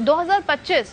2025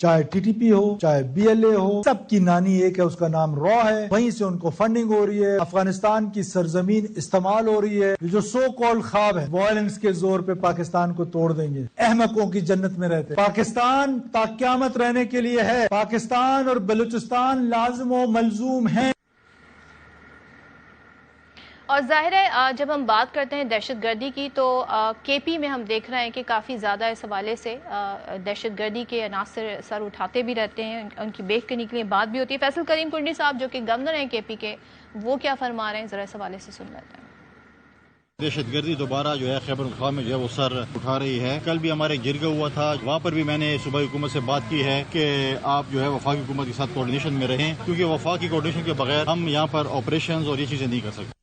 چاہے T T P ہو چاہے be L A ہو، سب کی نانی ایک ہے، اس کا نام را ہے، وہیں سے ان کو فنڈنگ ہو رہی ہے، افغانستان کی سرزمین استعمال ہو رہی ہے۔ جو سو کال خواب ہے وائلنس کے زور پہ پاکستان کو توڑ دیں گے، احمقوں کی جنت میں رہتے۔ پاکستان تا قیامت رہنے کے لیے ہے، پاکستان اور بلوچستان لازم و ملزوم ہیں۔ اور ظاہر ہے جب ہم بات کرتے ہیں دہشت گردی کی تو کے پی میں ہم دیکھ رہے ہیں کہ کافی زیادہ اس حوالے سے دہشت گردی کے عناصر سر اٹھاتے بھی رہتے ہیں، ان کی بیک کرنے کے لیے بات بھی ہوتی ہے۔ فیصل کریم کنڈی صاحب جو کہ گورنر ہیں کے پی کے، وہ کیا فرما رہے ہیں، ذرا اس حوالے سے سن لیتے ہیں۔ دہشت گردی دوبارہ جو ہے خیبر پختونخوا میں جو ہے وہ سر اٹھا رہی ہے۔ کل بھی ہمارے جرگہ ہوا تھا، وہاں پر بھی میں نے صوبائی حکومت سے بات کی ہے کہ آپ جو ہے وفاقی حکومت کے ساتھ کوارڈینیشن میں رہیں، کیونکہ وفاقی کوارڈینیشن کے بغیر ہم یہاں پر آپریشنز اور یہ چیزیں نہیں کر سکتے۔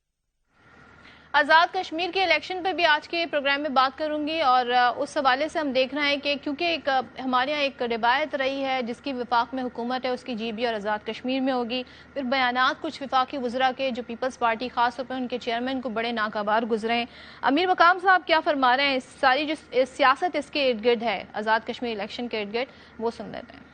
آزاد کشمیر کے الیکشن پہ بھی آج کے پروگرام میں بات کروں گی، اور اس حوالے سے ہم دیکھ رہے ہیں کہ کیونکہ ہمارے یہاں ایک روایت رہی ہے جس کی وفاق میں حکومت ہے، اس کی جی بی اور آزاد کشمیر میں ہوگی۔ پھر بیانات کچھ وفاقی وزراء کے جو پیپلز پارٹی خاص طور پہ ان کے چیئرمین کو بڑے ناگوار گزرے ہیں۔ امیر مقام صاحب کیا فرما رہے ہیں، ساری جو سیاست اس کے ارد گرد ہے، آزاد کشمیر الیکشن کے ارد گرد، وہ سن لیتے ہیں۔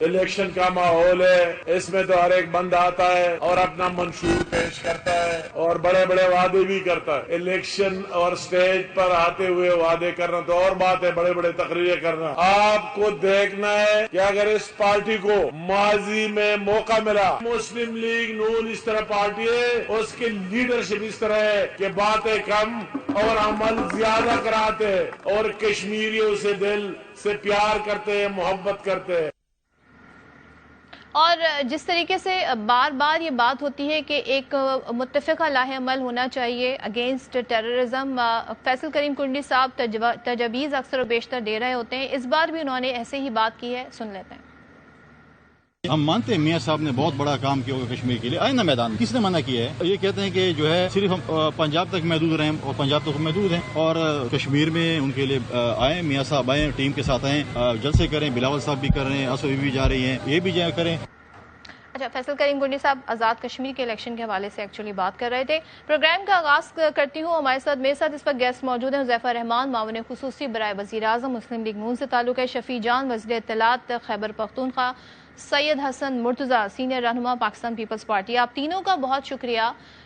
الیکشن کا ماحول ہے، اس میں تو ہر ایک بندہ آتا ہے اور اپنا منشور پیش کرتا ہے اور بڑے بڑے وعدے بھی کرتا ہے۔ الیکشن اور سٹیج پر آتے ہوئے وعدے کرنا تو اور بات ہے، بڑے بڑے تقریریں کرنا۔ آپ کو دیکھنا ہے کہ اگر اس پارٹی کو ماضی میں موقع ملا، مسلم لیگ نون اس طرح پارٹی ہے، اس کی لیڈرشپ اس طرح ہے کہ باتیں کم اور عمل زیادہ کراتے ہیں، اور کشمیریوں سے دل سے پیار کرتے ہیں، محبت کرتے ہیں۔ اور جس طریقے سے بار بار یہ بات ہوتی ہے کہ ایک متفقہ لاہ عمل ہونا چاہیے اگینسٹ ٹیررزم، فیصل کریم کنڈی صاحب تجاویز اکثر و بیشتر دے رہے ہوتے ہیں، اس بار بھی انہوں نے ایسے ہی بات کی ہے، سن لیتے ہیں۔ ہم مانتے ہیں میاں صاحب نے بہت بڑا کام کیا ہوگا کشمیر کے لیے، آئے نا میدان، کس نے منع کیا ہے؟ یہ کہتے ہیں کہ جو ہے صرف ہم پنجاب تک محدود رہیں اور پنجاب تک محدود ہیں، اور کشمیر میں ان کے لیے آئیں، میاں صاحب آئیں، ٹیم کے ساتھ آئیں، جلسے کریں، بلاول صاحب بھی کر رہے ہیں، اسو بھی جا رہی ہیں، یہ بھی جا کریں۔ اچھا، فیصل کریم کنڈی صاحب آزاد کشمیر کے الیکشن کے حوالے سے ایکچولی بات کر رہے تھے۔ پروگرام کا آغاز کرتی ہوں، میرے ساتھ اس وقت گیسٹ موجود ہیں۔ حذیفہ رحمان، معاون خصوصی برائے وزیر اعظم، مسلم لیگ نون سے تعلق ہے۔ شفیع جان، وزیر اطلاعات خیبر پختونخوا۔ سید حسن مرتضی، سینئر رہنما پاکستان پیپلز پارٹی۔ آپ تینوں کا بہت شکریہ۔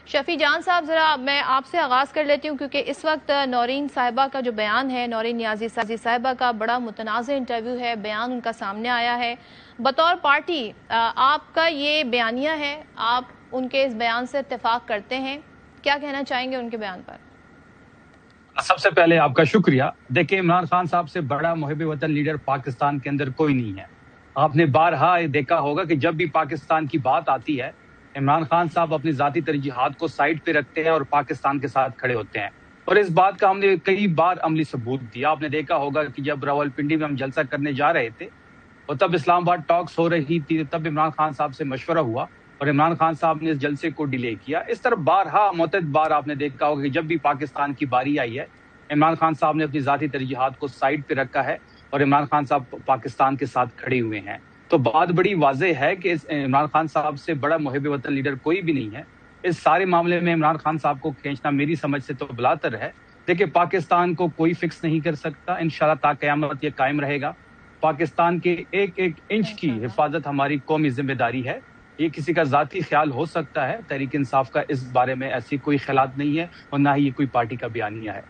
شفیع جان صاحب، ذرا میں آپ سے آغاز کر لیتی ہوں کیونکہ اس وقت نورین صاحبہ کا جو بیان ہے، نورین نیازی صاحبہ کا بڑا متنازع انٹرویو ہے، بیان ان کا سامنے آیا ہے۔ بطور پارٹی آپ کا یہ بیانیہ ہے، آپ ان کے اس بیان سے اتفاق کرتے ہیں، کیا کہنا چاہیں گے ان کے بیان پر؟ سب سے پہلے آپ کا شکریہ۔ دیکھیں، عمران خان صاحب سے بڑا محب وطن لیڈر پاکستان کے اندر کوئی نہیں ہے۔ آپ نے بارہا دیکھا ہوگا کہ جب بھی پاکستان کی بات آتی ہے، عمران خان صاحب اپنی ذاتی ترجیحات کو سائڈ پہ رکھتے ہیں اور پاکستان کے ساتھ کھڑے ہوتے ہیں، اور اس بات کا ہم نے کئی بار عملی ثبوت دیا۔ آپ نے دیکھا ہوگا کہ جب راولپنڈی میں ہم جلسہ کرنے جا رہے تھے اور تب اسلام آباد ٹاکس ہو رہی تھی، تب عمران خان صاحب سے مشورہ ہوا اور عمران خان صاحب نے اس جلسے کو ڈیلے کیا۔ اس طرح بارہا متعدد بار آپ نے دیکھا ہوگا کہ جب بھی پاکستان کی باری آئی ہے، عمران خان صاحب نے اپنی ذاتی ترجیحات کو سائڈ پہ رکھا ہے اور عمران خان صاحب پاکستان کے ساتھ کھڑے ہوئے ہیں۔ تو بات بڑی واضح ہے کہ عمران خان صاحب سے بڑا محب وطن لیڈر کوئی بھی نہیں ہے۔ اس سارے معاملے میں عمران خان صاحب کو کھینچنا میری سمجھ سے تو بلاتر ہے۔ دیکھیں، پاکستان کو کوئی فکس نہیں کر سکتا، انشاءاللہ تا قیامت یہ قائم رہے گا۔ پاکستان کے ایک ایک انچ کی حفاظت ہماری قومی ذمہ داری ہے۔ یہ کسی کا ذاتی خیال ہو سکتا ہے، تحریک انصاف کا اس بارے میں ایسی کوئی خیالات نہیں ہے اور نہ ہی یہ کوئی پارٹی کا بیانیہ ہے۔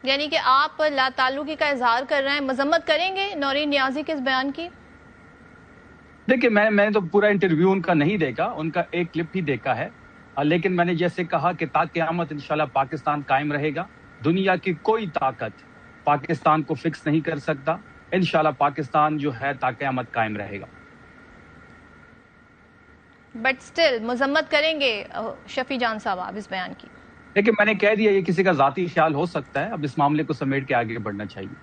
یعنی کہ آپ لا تعلقی کا اظہار کر رہے ہیں، مذمت کریں گے نورین نیازی کے اس بیان کی؟ دیکھیں، میں نے تو پورا انٹرویو ان کا نہیں دیکھا، ان کا ایک کلپ ہی دیکھا ہے، لیکن میں نے جیسے کہا کہ تا قیامت انشاءاللہ پاکستان قائم رہے گا۔ دنیا کی کوئی طاقت پاکستان کو فکس نہیں کر سکتا۔ انشاءاللہ پاکستان جو ہے تا قیامت قائم رہے گا۔ بٹ سٹل مذمت کریں گے شفیع جان صاحب آپ اس بیان کی؟ لیکن میں نے کہہ دیا یہ کسی کا ذاتی خیال ہو سکتا ہے، اب اس معاملے کو سمیٹ کے آگے بڑھنا چاہیے۔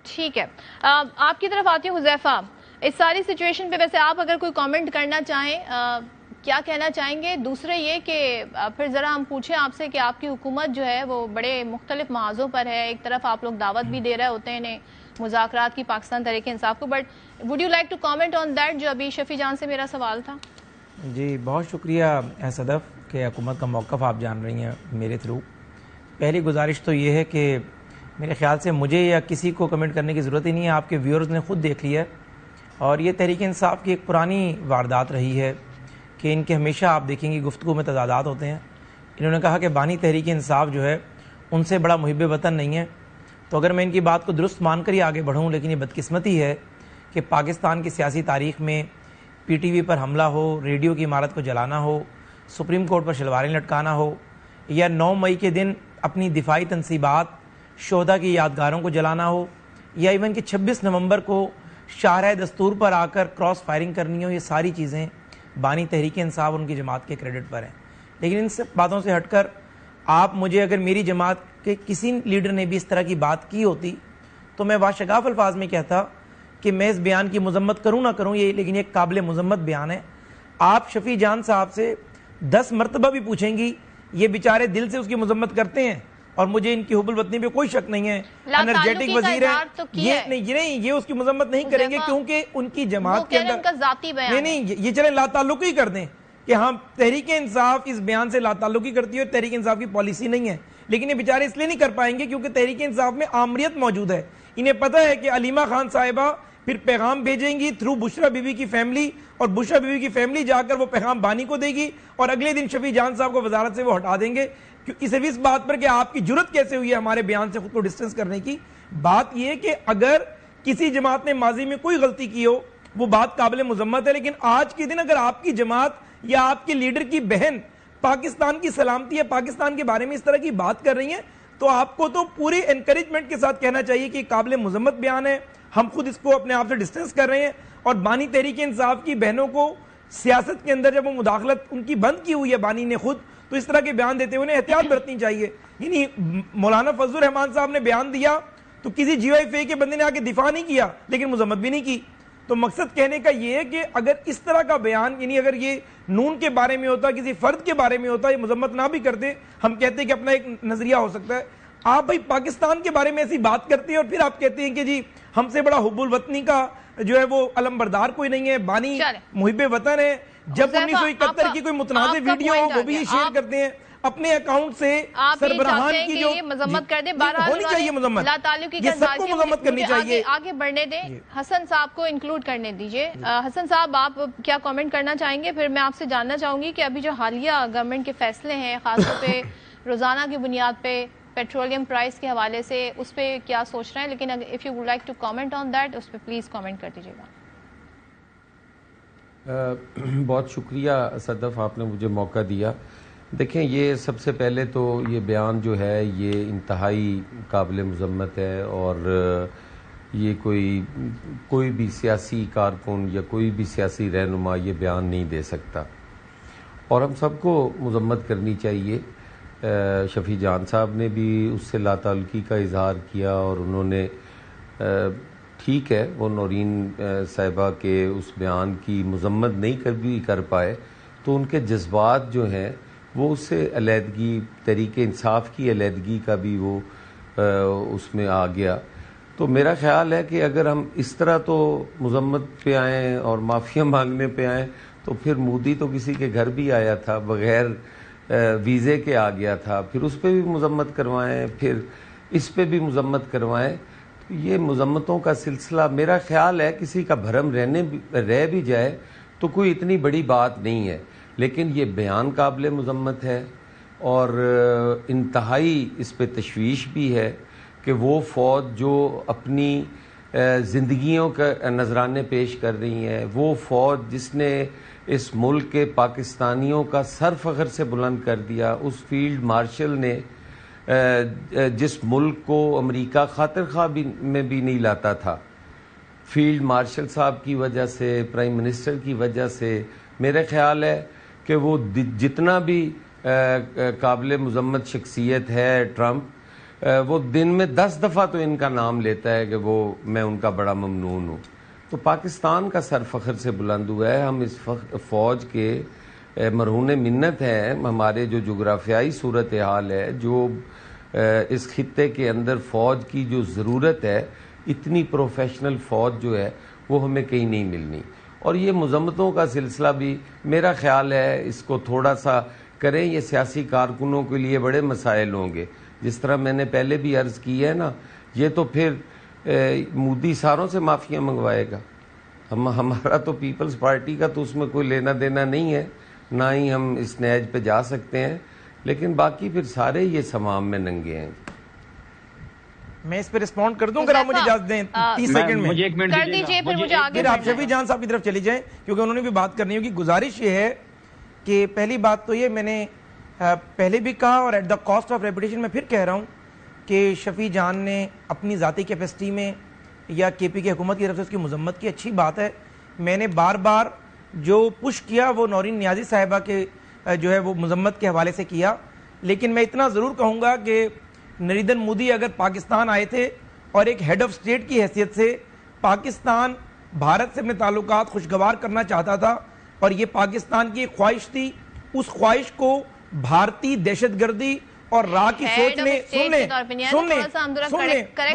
ٹھیک ہے، آپ کی طرف آتی ہوں حذیفہ، اس ساری سچویشن پہ ویسے آپ اگر کوئی کامنٹ کرنا چاہیں، کیا کہنا چاہیں گے؟ دوسرے یہ کہ پھر ذرا ہم پوچھیں آپ سے کہ آپ کی حکومت جو ہے وہ بڑے مختلف محاذوں پر ہے، ایک طرف آپ لوگ دعوت بھی دے رہے ہوتے ہیں مذاکرات کی پاکستان تحریک انصاف کو، but would you like to comment on that جو ابھی شفیع جان سے میرا سوال تھا؟ جی بہت شکریہ صدف کہ حکومت کا موقف آپ جان رہی ہیں میرے تھرو۔ پہلی گزارش تو یہ ہے کہ میرے خیال سے مجھے یا کسی کو کمنٹ کرنے کی ضرورت ہی نہیں ہے، آپ کے ویورز نے خود دیکھ لیا ہے، اور یہ تحریک انصاف کی ایک پرانی واردات رہی ہے کہ ان کے ہمیشہ آپ دیکھیں گے گفتگو میں تضادات ہوتے ہیں۔ انہوں نے کہا کہ بانی تحریک انصاف جو ہے ان سے بڑا محب وطن نہیں ہے، تو اگر میں ان کی بات کو درست مان کر ہی آگے بڑھوں، لیکن یہ بدقسمتی ہے کہ پاکستان کی سیاسی تاریخ میں پی ٹی وی پر حملہ ہو، ریڈیو کی عمارت کو جلانا ہو، سپریم کورٹ پر شلواریں لٹکانا ہو، یا 9 مئی کے دن اپنی دفاعی تنصیبات شہداء کی یادگاروں کو جلانا ہو، یا ایون کہ 26 نومبر کو شاہراہ دستور پر آ کر کراس فائرنگ کرنی ہو، یہ ساری چیزیں بانی تحریک انصاف اور ان کی جماعت کے کریڈٹ پر ہیں۔ لیکن ان سے باتوں سے ہٹ کر آپ مجھے اگر میری جماعت کے کسی لیڈر نے بھی اس طرح کی بات کی ہوتی تو میں واشگاف الفاظ میں کہتا کہ میں اس بیان کی مذمت کروں نہ کروں، یہ لیکن ایک قابل مذمت بیان ہے۔ آپ شفیع جان صاحب سے 10 مرتبہ بھی پوچھیں گی، یہ بیچارے دل سے اس کی مذمت کرتے ہیں، اور مجھے ان کی حب الوطنی پہ کوئی شک نہیں ہے، انرجیٹک وزیر ہے، یہ اس کی مذمت نہیں کریں گے کیونکہ ان کی جماعت کے اندر نہیں یہ چلیں لا تعلق ہی کر دیں کہ ہاں تحریک انصاف اس بیان سے لا تعلقی کرتی ہے اور تحریک انصاف کی پالیسی نہیں ہے، لیکن یہ بیچارے اس لیے نہیں کر پائیں گے کیونکہ تحریک انصاف میں آمریت موجود ہے۔ انہیں پتہ ہے کہ علیمہ خان صاحبہ پھر پیغام بھیجیں گی تھرو بشرا بی بی کی فیملی، اور بشرا بی بی کی فیملی جا کر وہ پیغام بانی کو دے گی، اور اگلے دن شفیع جان صاحب کو وزارت سے وہ ہٹا دیں گے، صرف اس بات پر کہ آپ کی جرت کیسے ہوئی ہے ہمارے بیان سے خود کو ڈسٹنس کرنے کی۔ بات یہ کہ اگر کسی جماعت نے ماضی میں کوئی غلطی کی ہو وہ بات قابل مذمت ہے، لیکن آج کے دن اگر آپ کی جماعت یا آپ کے لیڈر کی بہن پاکستان کی سلامتی یا پاکستان کے بارے میں اس طرح کی بات کر رہی ہیں تو آپ کو تو پوری انکریجمنٹ کے ساتھ کہنا چاہیے کہ قابل مذمت بیان ہے، ہم خود اس کو اپنے آپ سے ڈسٹنس کر رہے ہیں، اور بانی تحریک انصاف کی بہنوں کو سیاست کے اندر جب وہ مداخلت ان کی بند کی ہوئی ہے بانی نے خود، تو اس طرح کے بیان دیتے ہوئے احتیاط برتنی چاہیے۔ یعنی مولانا فضل الرحمان صاحب نے بیان دیا تو کسی جی وائی فے کے بندے نے آ کے دفاع نہیں کیا لیکن مذمت بھی نہیں کی، تو مقصد کہنے کا یہ ہے کہ اگر اس طرح کا بیان یعنی اگر یہ نون کے بارے میں ہوتا، کسی فرد کے بارے میں ہوتا، یہ مذمت نہ بھی کرتے، ہم کہتے ہیں کہ اپنا ایک نظریہ ہو سکتا ہے۔ آپ بھائی پاکستان کے بارے میں ایسی بات کرتے ہیں اور پھر آپ کہتے ہیں کہ جی ہم سے بڑا حب الوطنی کا جو ہے وہ علم بردار کوئی نہیں ہے، بانی محب وطن ہے۔ جب 1971 کی کوئی متنازع ویڈیو ہو وہ بھی یہ شیئر کرتے ہیں اپنے اکاؤنٹ سے، سربراہان کی جو مذمت کر دیں، ہونی چاہیے مذمت، یہ سب کو مذمت کرنی چاہیے۔ آگے بڑھنے دیں، حسن صاحب کو انکلوڈ کرنے دیجئے۔ حسن صاحب آپ کیا کامنٹ کرنا چاہیں گے؟ پھر میں آپ سے جاننا چاہوں گی کہ ابھی جو حالیہ گورنمنٹ کے فیصلے ہیں خاص طور پہ روزانہ کی بنیاد پہ پیٹرولیم پرائس کے حوالے سے اس پہ کیا سوچ رہے ہیں، لیکن if you would like to comment on that اس پہ پلیز کامنٹ کر دیجیے گا۔ بہت شکریہ صدف، آپ نے مجھے موقع دیا۔ دیکھیں یہ سب سے پہلے تو یہ بیان جو ہے یہ انتہائی قابل مذمت ہے، اور یہ کوئی بھی سیاسی کارکن یا کوئی بھی سیاسی رہنما یہ بیان نہیں دے سکتا، اور ہم سب کو مذمت کرنی چاہیے۔ شفیع جان صاحب نے بھی اس سے لا تعلقی کا اظہار کیا، اور انہوں نے ٹھیک ہے وہ نورین صاحبہ کے اس بیان کی مذمت نہیں کر پائے، تو ان کے جذبات جو ہیں وہ اس سے علیحدگی، تحریک انصاف کی علیحدگی کا بھی وہ اس میں آ گیا۔ تو میرا خیال ہے کہ اگر ہم اس طرح تو مذمت پہ آئیں اور معافیاں مانگنے پہ آئیں تو پھر مودی تو کسی کے گھر بھی آیا تھا بغیر ویزے کے آ گیا تھا، پھر اس پہ بھی مذمت کروائیں، پھر اس پہ بھی مذمت کروائیں۔ یہ مذمتوں کا سلسلہ میرا خیال ہے کسی کا بھرم رہ بھی جائے تو کوئی اتنی بڑی بات نہیں ہے، لیکن یہ بیان قابل مذمت ہے، اور انتہائی اس پہ تشویش بھی ہے کہ وہ فوج جو اپنی زندگیوں کا نذرانے پیش کر رہی ہیں، وہ فوج جس نے اس ملک کے پاکستانیوں کا سر فخر سے بلند کر دیا، اس فیلڈ مارشل نے جس ملک کو امریکہ خاطر خواہ میں بھی نہیں لاتا تھا، فیلڈ مارشل صاحب کی وجہ سے، پرائم منسٹر کی وجہ سے، میرے خیال ہے کہ وہ جتنا بھی قابل مذمت شخصیت ہے ٹرمپ، وہ دن میں 10 دفعہ تو ان کا نام لیتا ہے کہ میں ان کا بڑا ممنون ہوں۔ تو پاکستان کا سر فخر سے بلند ہوا ہے، ہم اس فوج کے مرہون منت ہیں۔ ہمارے جو جغرافیائی صورتحال ہے، جو اس خطے کے اندر فوج کی جو ضرورت ہے، اتنی پروفیشنل فوج جو ہے وہ ہمیں کہیں نہیں ملنی، اور یہ مذمتوں کا سلسلہ بھی میرا خیال ہے اس کو تھوڑا سا کریں، یہ سیاسی کارکنوں کے لیے بڑے مسائل ہوں گے، جس طرح میں نے پہلے بھی عرض کی ہے نا، یہ تو پھر مودی ساروں سے معافیاں منگوائے گا. ہمارا تو پیپلز پارٹی کا تو اس میں کوئی لینا دینا نہیں ہے، نہ ہی ہم اس نیج پہ جا سکتے ہیں، لیکن باقی پھر سارے یہ سمام میں ننگے ہیں. میں اس پہ رسپونڈ کر دوں، اگر آپ مجھے اجازت دیں 30 سیکنڈ میں. مجھے ایک منٹ کر دیجئے، پھر مجھے آگے پھر آپ شفیع جان صاحب کی طرف چلی جائیں کیونکہ انہوں نے بھی بات کرنی ہوگی. گزارش یہ ہے کہ پہلی بات تو یہ میں نے پہلے بھی کہا اور at the cost of reputation میں پھر کہہ رہا ہوں کہ شفیع جان نے اپنی ذاتی کیپیسٹی میں یا کے پی کی حکومت کی طرف سے اس کی مذمت کی، اچھی بات ہے. میں نے بار بار جو پش کیا وہ نورین نیازی صاحبہ کے جو ہے وہ مذمت کے حوالے سے کیا، لیکن میں اتنا ضرور کہوں گا کہ نریندر مودی اگر پاکستان آئے تھے اور ایک ہیڈ آف اسٹیٹ کی حیثیت سے پاکستان بھارت سے اپنے تعلقات خوشگوار کرنا چاہتا تھا اور یہ پاکستان کی ایک خواہش تھی، اس خواہش کو بھارتی دہشت گردی اور راہ کی سوچ نے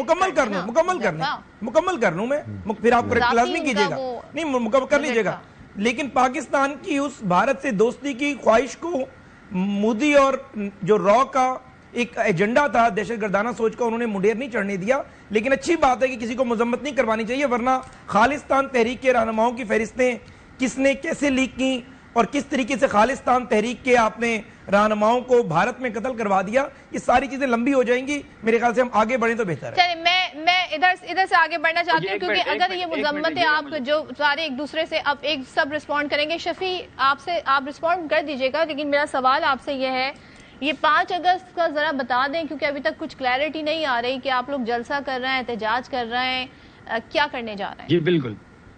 مکمل کر لوں میں، پھر آپ کریکٹ لازمی کیجئے گا، نہیں مکمل کر لیجئے گا. لیکن پاکستان کی اس بھارت سے دوستی کی خواہش کو مودی اور جو را کا ایک ایجنڈا تھا دہشت گردانہ سوچ کا، انہوں نے منڈیر نہیں چڑھنے دیا. لیکن اچھی بات ہے کہ کسی کو مذمت نہیں کروانی چاہیے، ورنہ خالصتان تحریک کے رہنماؤں کی فہرستیں کس نے کیسے لیک کی اور کس طریقے سے خالصتان تحریک کے آپ نے رہنماؤں کو بھارت میں قتل کروا دیا، یہ ساری چیزیں لمبی ہو جائیں گی. میرے خیال سے ہم آگے بڑھیں تو بہتر ہے. چلیں میں ادھر سے آگے بڑھنا چاہتی ہوں کیونکہ اگر یہ مذمت ہے آپ جو سارے ایک دوسرے سے اب ایک سب رسپونڈ کریں گے. شفیع آپ رسپونڈ کر دیجئے گا، لیکن میرا سوال آپ سے یہ ہے، یہ 5 اگست کا ذرا بتا دیں کیونکہ ابھی تک کچھ کلیئرٹی نہیں آ رہی کہ آپ لوگ جلسہ کر رہے ہیں، احتجاج کر رہے ہیں، کیا کرنے جا رہے ہیں؟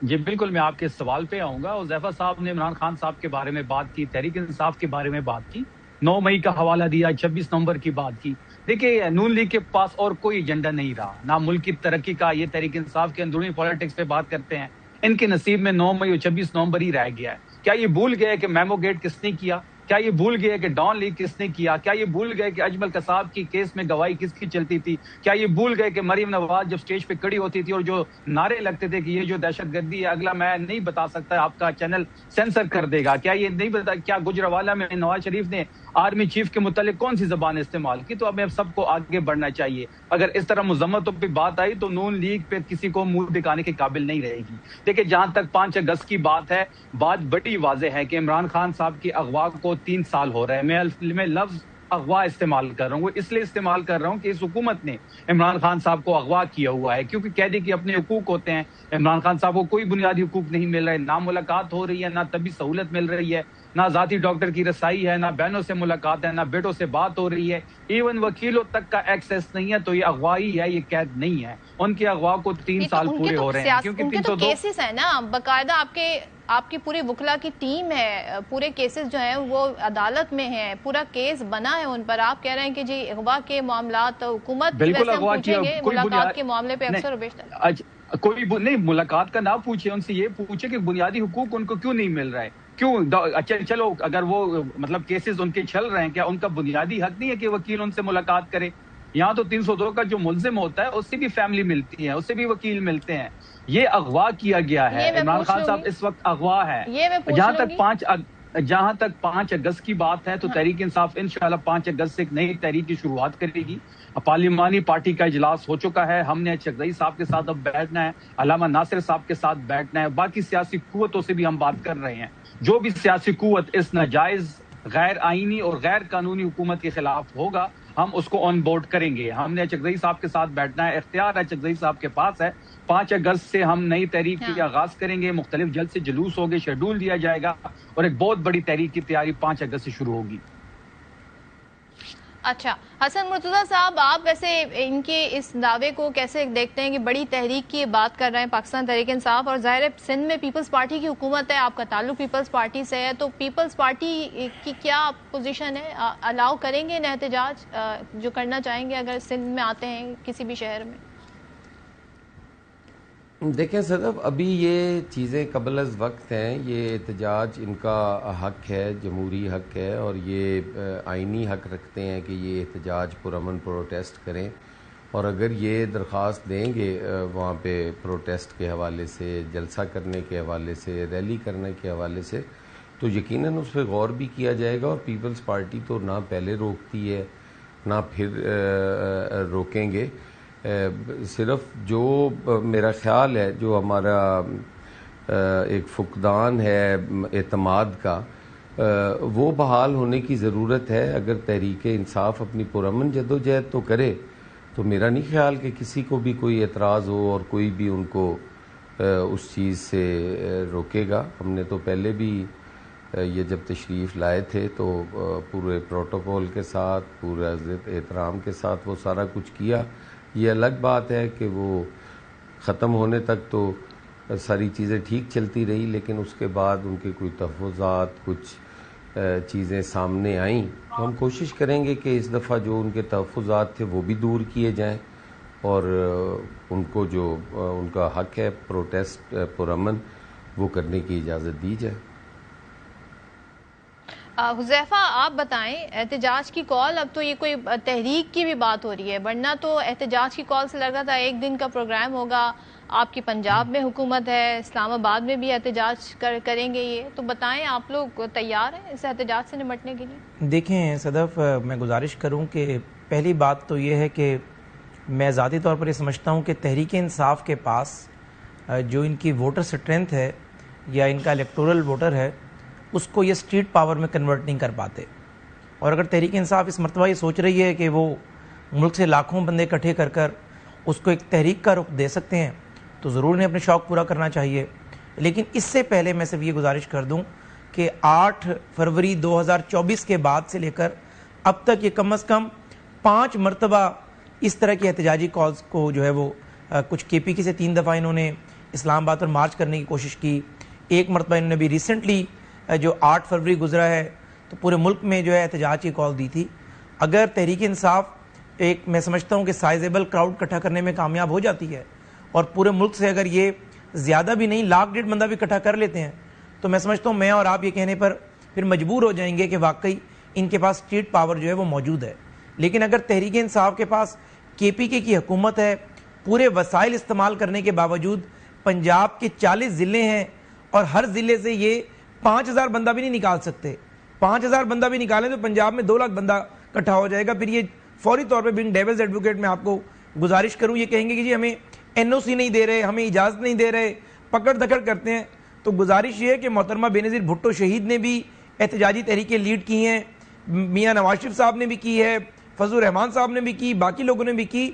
جی بالکل میں آپ کے سوال پہ آؤں گا. حذیفہ صاحب نے عمران خان صاحب کے بارے میں بات کی، تحریک انصاف کے بارے میں بات کی، 9 مئی کا حوالہ دیا، 26 نومبر کی بات کی. دیکھیں نون لیگ کے پاس اور کوئی ایجنڈا نہیں رہا، نہ ملک کی ترقی کا. یہ تحریک انصاف کے اندرونی پالیٹکس پہ بات کرتے ہیں، ان کے نصیب میں 9 مئی اور 26 نومبر ہی رہ گیا ہے. کیا یہ بھول گئے کہ میمو گیٹ کس نے کیا؟ کیا یہ بھول گئے کہ ڈان لیگ کس نے کیا؟ کیا یہ بھول گئے کہ اجمل قصاب کی کیس میں گواہی کس کی چلتی تھی؟ کیا یہ بھول گئے کہ مریم نواز جب سٹیج پہ کھڑی ہوتی تھی اور جو نعرے لگتے تھے کہ یہ جو دہشت گردی ہے، اگلا میں نہیں بتا سکتا، آپ کا چینل سینسر کر دے گا؟ کیا یہ نہیں بتا کیا گجرانوالہ میں نواز شریف نے آرمی چیف کے متعلق کون سی زبان استعمال کی؟ تو اب سب کو آگے بڑھنا چاہیے. اگر اس طرح مذمتوں پہ بات آئی تو نون لیگ پہ کسی کو منہ دکھانے کے قابل نہیں رہے گی. دیکھیں جہاں تک 5 اگست کی بات ہے، بات بڑی واضح ہے کہ عمران خان صاحب کی اغوا کو 3 سال ہو رہے ہیں. میں لفظ اغوا استعمال کر رہا ہوں، وہ اس لیے استعمال کر رہا ہوں کہ اس حکومت نے عمران خان صاحب کو اغوا کیا ہوا ہے، کیونکہ قیدی کے اپنے حقوق ہوتے ہیں. عمران خان صاحب کو کوئی بنیادی حقوق نہیں مل رہے، نہ ملاقات ہو رہی ہے، نہ طبی سہولت مل رہی ہے، نہ ذاتی ڈاکٹر کی رسائی ہے، نہ بہنوں سے ملاقات ہے، نہ بیٹوں سے بات ہو رہی ہے، ایون وکیلوں تک کا ایکسیس نہیں ہے. تو یہ اغوائی ہے، یہ قید نہیں ہے. ان کی اغوا کو 3 سال پورے ہو رہے ہیں کیونکہ 302 کیسز ہیں نا باقاعدہ. آپ کی پوری وکلا کی ٹیم ہے، پورے کیسز جو ہیں وہ عدالت میں ہیں، پورا کیس بنا ہے ان پر. آپ کہہ رہے ہیں کہ جی اغوا کے معاملات حکومت بالکل اغوا پوچھیں گے، ملاقات کے معاملے پہ اکثر و بیشتر کوئی نہیں ملاقات کا نہ پوچھے، ان سے یہ پوچھے کہ بنیادی حقوق ان کو کیوں نہیں مل رہا ہے، کیوں. چلو اگر وہ مطلب کیسز ان کے چل رہے ہیں، کیا ان کا بنیادی حق نہیں ہے کہ وکیل ان سے ملاقات کرے؟ یہاں تو 302 کا جو ملزم ہوتا ہے اس سے بھی فیملی ملتی ہے، اس سے بھی وکیل ملتے ہیں. یہ اغوا کیا گیا ہے. عمران خان صاحب اس وقت اغوا ہے. جہاں تک 5 اگست کی بات ہے تو تحریک انصاف انشاءاللہ 5 اگست سے ایک نئی تحریک کی شروعات کرے گی. پارلیمانی پارٹی کا اجلاس ہو چکا ہے، ہم نے چغدئی صاحب کے ساتھ اب بیٹھنا ہے، علامہ ناصر صاحب کے ساتھ بیٹھنا ہے، باقی سیاسی قوتوں سے بھی ہم بات کر رہے ہیں. جو بھی سیاسی قوت اس ناجائز غیر آئینی اور غیر قانونی حکومت کے خلاف ہوگا ہم اس کو آن بورڈ کریں گے. ہم نے چغدئی صاحب کے ساتھ بیٹھنا ہے، اختیار ہے چغدئی صاحب کے پاس ہے. 5 اگست سے ہم نئی تحریک کی آغاز کریں گے، مختلف جلد سے جلوس ہوگے، شیڈول دیا جائے گا اور ایک بہت بڑی تحریک کی تیاری 5 اگست سے شروع ہوگی. اچھا حسن مرتضیٰ صاحب، آپ ویسے ان کے اس دعوے کو کیسے دیکھتے ہیں کہ بڑی تحریک کی بات کر رہے ہیں پاکستان تحریک انصاف، اور ظاہر ہے سندھ میں پیپلز پارٹی کی حکومت ہے، آپ کا تعلق پیپلز پارٹی سے ہے، تو پیپلز پارٹی کی کیا پوزیشن ہے؟ الاؤ کریں گے احتجاج جو کرنا چاہیں گے اگر سندھ میں آتے ہیں کسی بھی شہر میں؟ دیکھیں صدف، ابھی یہ چیزیں قبل از وقت ہیں. یہ احتجاج ان کا حق ہے، جمہوری حق ہے، اور یہ آئینی حق رکھتے ہیں کہ یہ احتجاج پرامن پروٹیسٹ کریں. اور اگر یہ درخواست دیں گے وہاں پہ پروٹیسٹ کے حوالے سے، جلسہ کرنے کے حوالے سے، ریلی کرنے کے حوالے سے، تو یقیناً اس پہ غور بھی کیا جائے گا. اور پیپلز پارٹی تو نہ پہلے روکتی ہے نہ پھر روکیں گے. صرف جو میرا خیال ہے جو ہمارا ایک فقدان ہے اعتماد کا وہ بحال ہونے کی ضرورت ہے. اگر تحریک انصاف اپنی پرامن جدوجہد تو کرے تو میرا نہیں خیال کہ کسی کو بھی کوئی اعتراض ہو اور کوئی بھی ان کو اس چیز سے روکے گا. ہم نے تو پہلے بھی یہ جب تشریف لائے تھے تو پورے پروٹوکول کے ساتھ پورے عزت احترام کے ساتھ وہ سارا کچھ کیا. یہ الگ بات ہے کہ وہ ختم ہونے تک تو ساری چیزیں ٹھیک چلتی رہی لیکن اس کے بعد ان کے کوئی تحفظات کچھ چیزیں سامنے آئیں تو ہم کوشش کریں گے کہ اس دفعہ جو ان کے تحفظات تھے وہ بھی دور کیے جائیں اور ان کو جو ان کا حق ہے پروٹیسٹ پرامن وہ کرنے کی اجازت دی جائے. حذیفہ آپ بتائیں احتجاج کی کال، اب تو یہ کوئی تحریک کی بھی بات ہو رہی ہے، ورنہ تو احتجاج کی کال سے لگا تھا ایک دن کا پروگرام ہوگا. آپ کی پنجاب میں حکومت ہے، اسلام آباد میں بھی احتجاج کریں گے، یہ تو بتائیں آپ لوگ تیار ہیں اس احتجاج سے نمٹنے کے لیے؟ دیکھیں صدف، میں گزارش کروں کہ پہلی بات تو یہ ہے کہ میں ذاتی طور پر یہ سمجھتا ہوں کہ تحریک انصاف کے پاس جو ان کی ووٹر سٹرینتھ ہے یا ان کا الیکٹورل ووٹر ہے اس کو یہ اسٹریٹ پاور میں کنورٹ نہیں کر پاتے. اور اگر تحریک انصاف اس مرتبہ یہ سوچ رہی ہے کہ وہ ملک سے لاکھوں بندے اکٹھے کر کر اس کو ایک تحریک کا رخ دے سکتے ہیں تو ضرور انہیں اپنے شوق پورا کرنا چاہیے. لیکن اس سے پہلے میں صرف یہ گزارش کر دوں کہ 8 فروری 2024 کے بعد سے لے کر اب تک یہ کم از کم 5 مرتبہ اس طرح کی احتجاجی کالز کو جو ہے وہ کچھ کے پی کے سے 3 دفعہ انہوں نے اسلام آباد پر مارچ کرنے کی کوشش کی. ایک مرتبہ انہوں نے بھی ریسنٹلی جو 8 فروری گزرا ہے تو پورے ملک میں جو ہے احتجاج کی کال دی تھی. اگر تحریک انصاف ایک میں سمجھتا ہوں کہ سائزیبل کراؤڈ اکٹھا کرنے میں کامیاب ہو جاتی ہے اور پورے ملک سے اگر یہ زیادہ بھی نہیں 1.5 بندہ بھی اکٹھا کر لیتے ہیں تو میں سمجھتا ہوں میں اور آپ یہ کہنے پر پھر مجبور ہو جائیں گے کہ واقعی ان کے پاس اسٹریٹ پاور جو ہے وہ موجود ہے. لیکن اگر تحریک انصاف کے پاس کے پی کے کی حکومت ہے، پورے وسائل استعمال کرنے کے باوجود پنجاب کے 40 ضلع ہیں اور ہر ضلع سے یہ 5,000 بندہ بھی نہیں نکال سکتے. 5,000 بندہ بھی نکالیں تو پنجاب میں 2 لاکھ بندہ اکٹھا ہو جائے گا. پھر یہ فوری طور پہ بین ڈیولز ایڈوکیٹ میں آپ کو گزارش کروں یہ کہیں گے کہ جی ہمیں این او سی نہیں دے رہے، ہمیں اجازت نہیں دے رہے، پکڑ دھکڑ کرتے ہیں. تو گزارش یہ ہے کہ محترمہ بینظیر بھٹو شہید نے بھی احتجاجی تحریکیں لیڈ کی ہیں، میاں نواز شریف صاحب نے بھی کی ہے، فضل الرحمان صاحب نے بھی کی، باقی لوگوں نے بھی کی.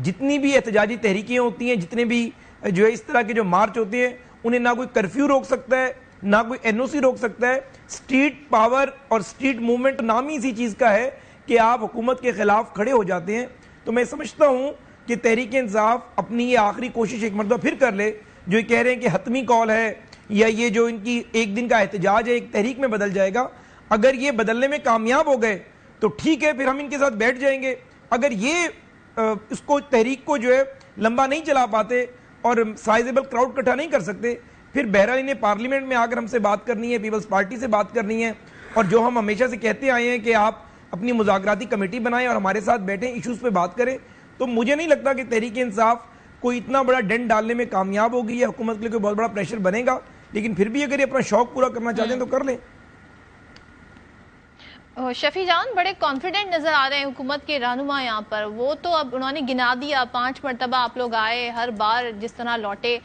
جتنی بھی احتجاجی تحریکیں ہوتی ہیں، جتنے بھی جو ہے اس طرح کے جو مارچ ہوتے ہیں انہیں نہ کوئی کرفیو روک سکتا ہے نہ کوئی این او سی روک سکتا ہے. اسٹریٹ پاور اور اسٹریٹ موومنٹ نام ہی اسی چیز کا ہے کہ آپ حکومت کے خلاف کھڑے ہو جاتے ہیں. تو میں سمجھتا ہوں کہ تحریک انصاف اپنی یہ آخری کوشش ایک مرتبہ پھر کر لے، جو یہ کہہ رہے ہیں کہ حتمی کال ہے یا یہ جو ان کی ایک دن کا احتجاج ہے ایک تحریک میں بدل جائے گا. اگر یہ بدلنے میں کامیاب ہو گئے تو ٹھیک ہے، پھر ہم ان کے ساتھ بیٹھ جائیں گے. اگر یہ اس کو تحریک کو جو ہے لمبا نہیں چلا پاتے اور سائزیبل کراؤڈ اکٹھا نہیں کر سکتے پھر بہرحال انہیں پارلیمنٹ میں آ کر ہم سے بات کرنی ہے، پیپلز پارٹی سے بات کرنی ہے. اور جو ہم ہمیشہ سے کہتے آئے ہیں کہ آپ اپنی مذاکراتی کمیٹی بنائیں اور ہمارے ساتھ بیٹھیں، ایشوز پہ بات کریں. تو مجھے نہیں لگتا کہ تحریک انصاف کوئی اتنا بڑا ڈنڈ ڈالنے میں کامیاب ہوگی یا حکومت کے لیے کوئی بہت بڑا پریشر بنے گا. لیکن پھر بھی اگر یہ اپنا شوق پورا کرنا چاہتے ہیں تو کر لیں. شفیع جان بڑے کانفیڈنٹ نظر آ رہے ہیں حکومت کے رہنما یہاں پر. وہ تو اب انہوں نے گنا دیا 5 مرتبہ آپ لوگ آئے، ہر بار جس طرح لوٹے.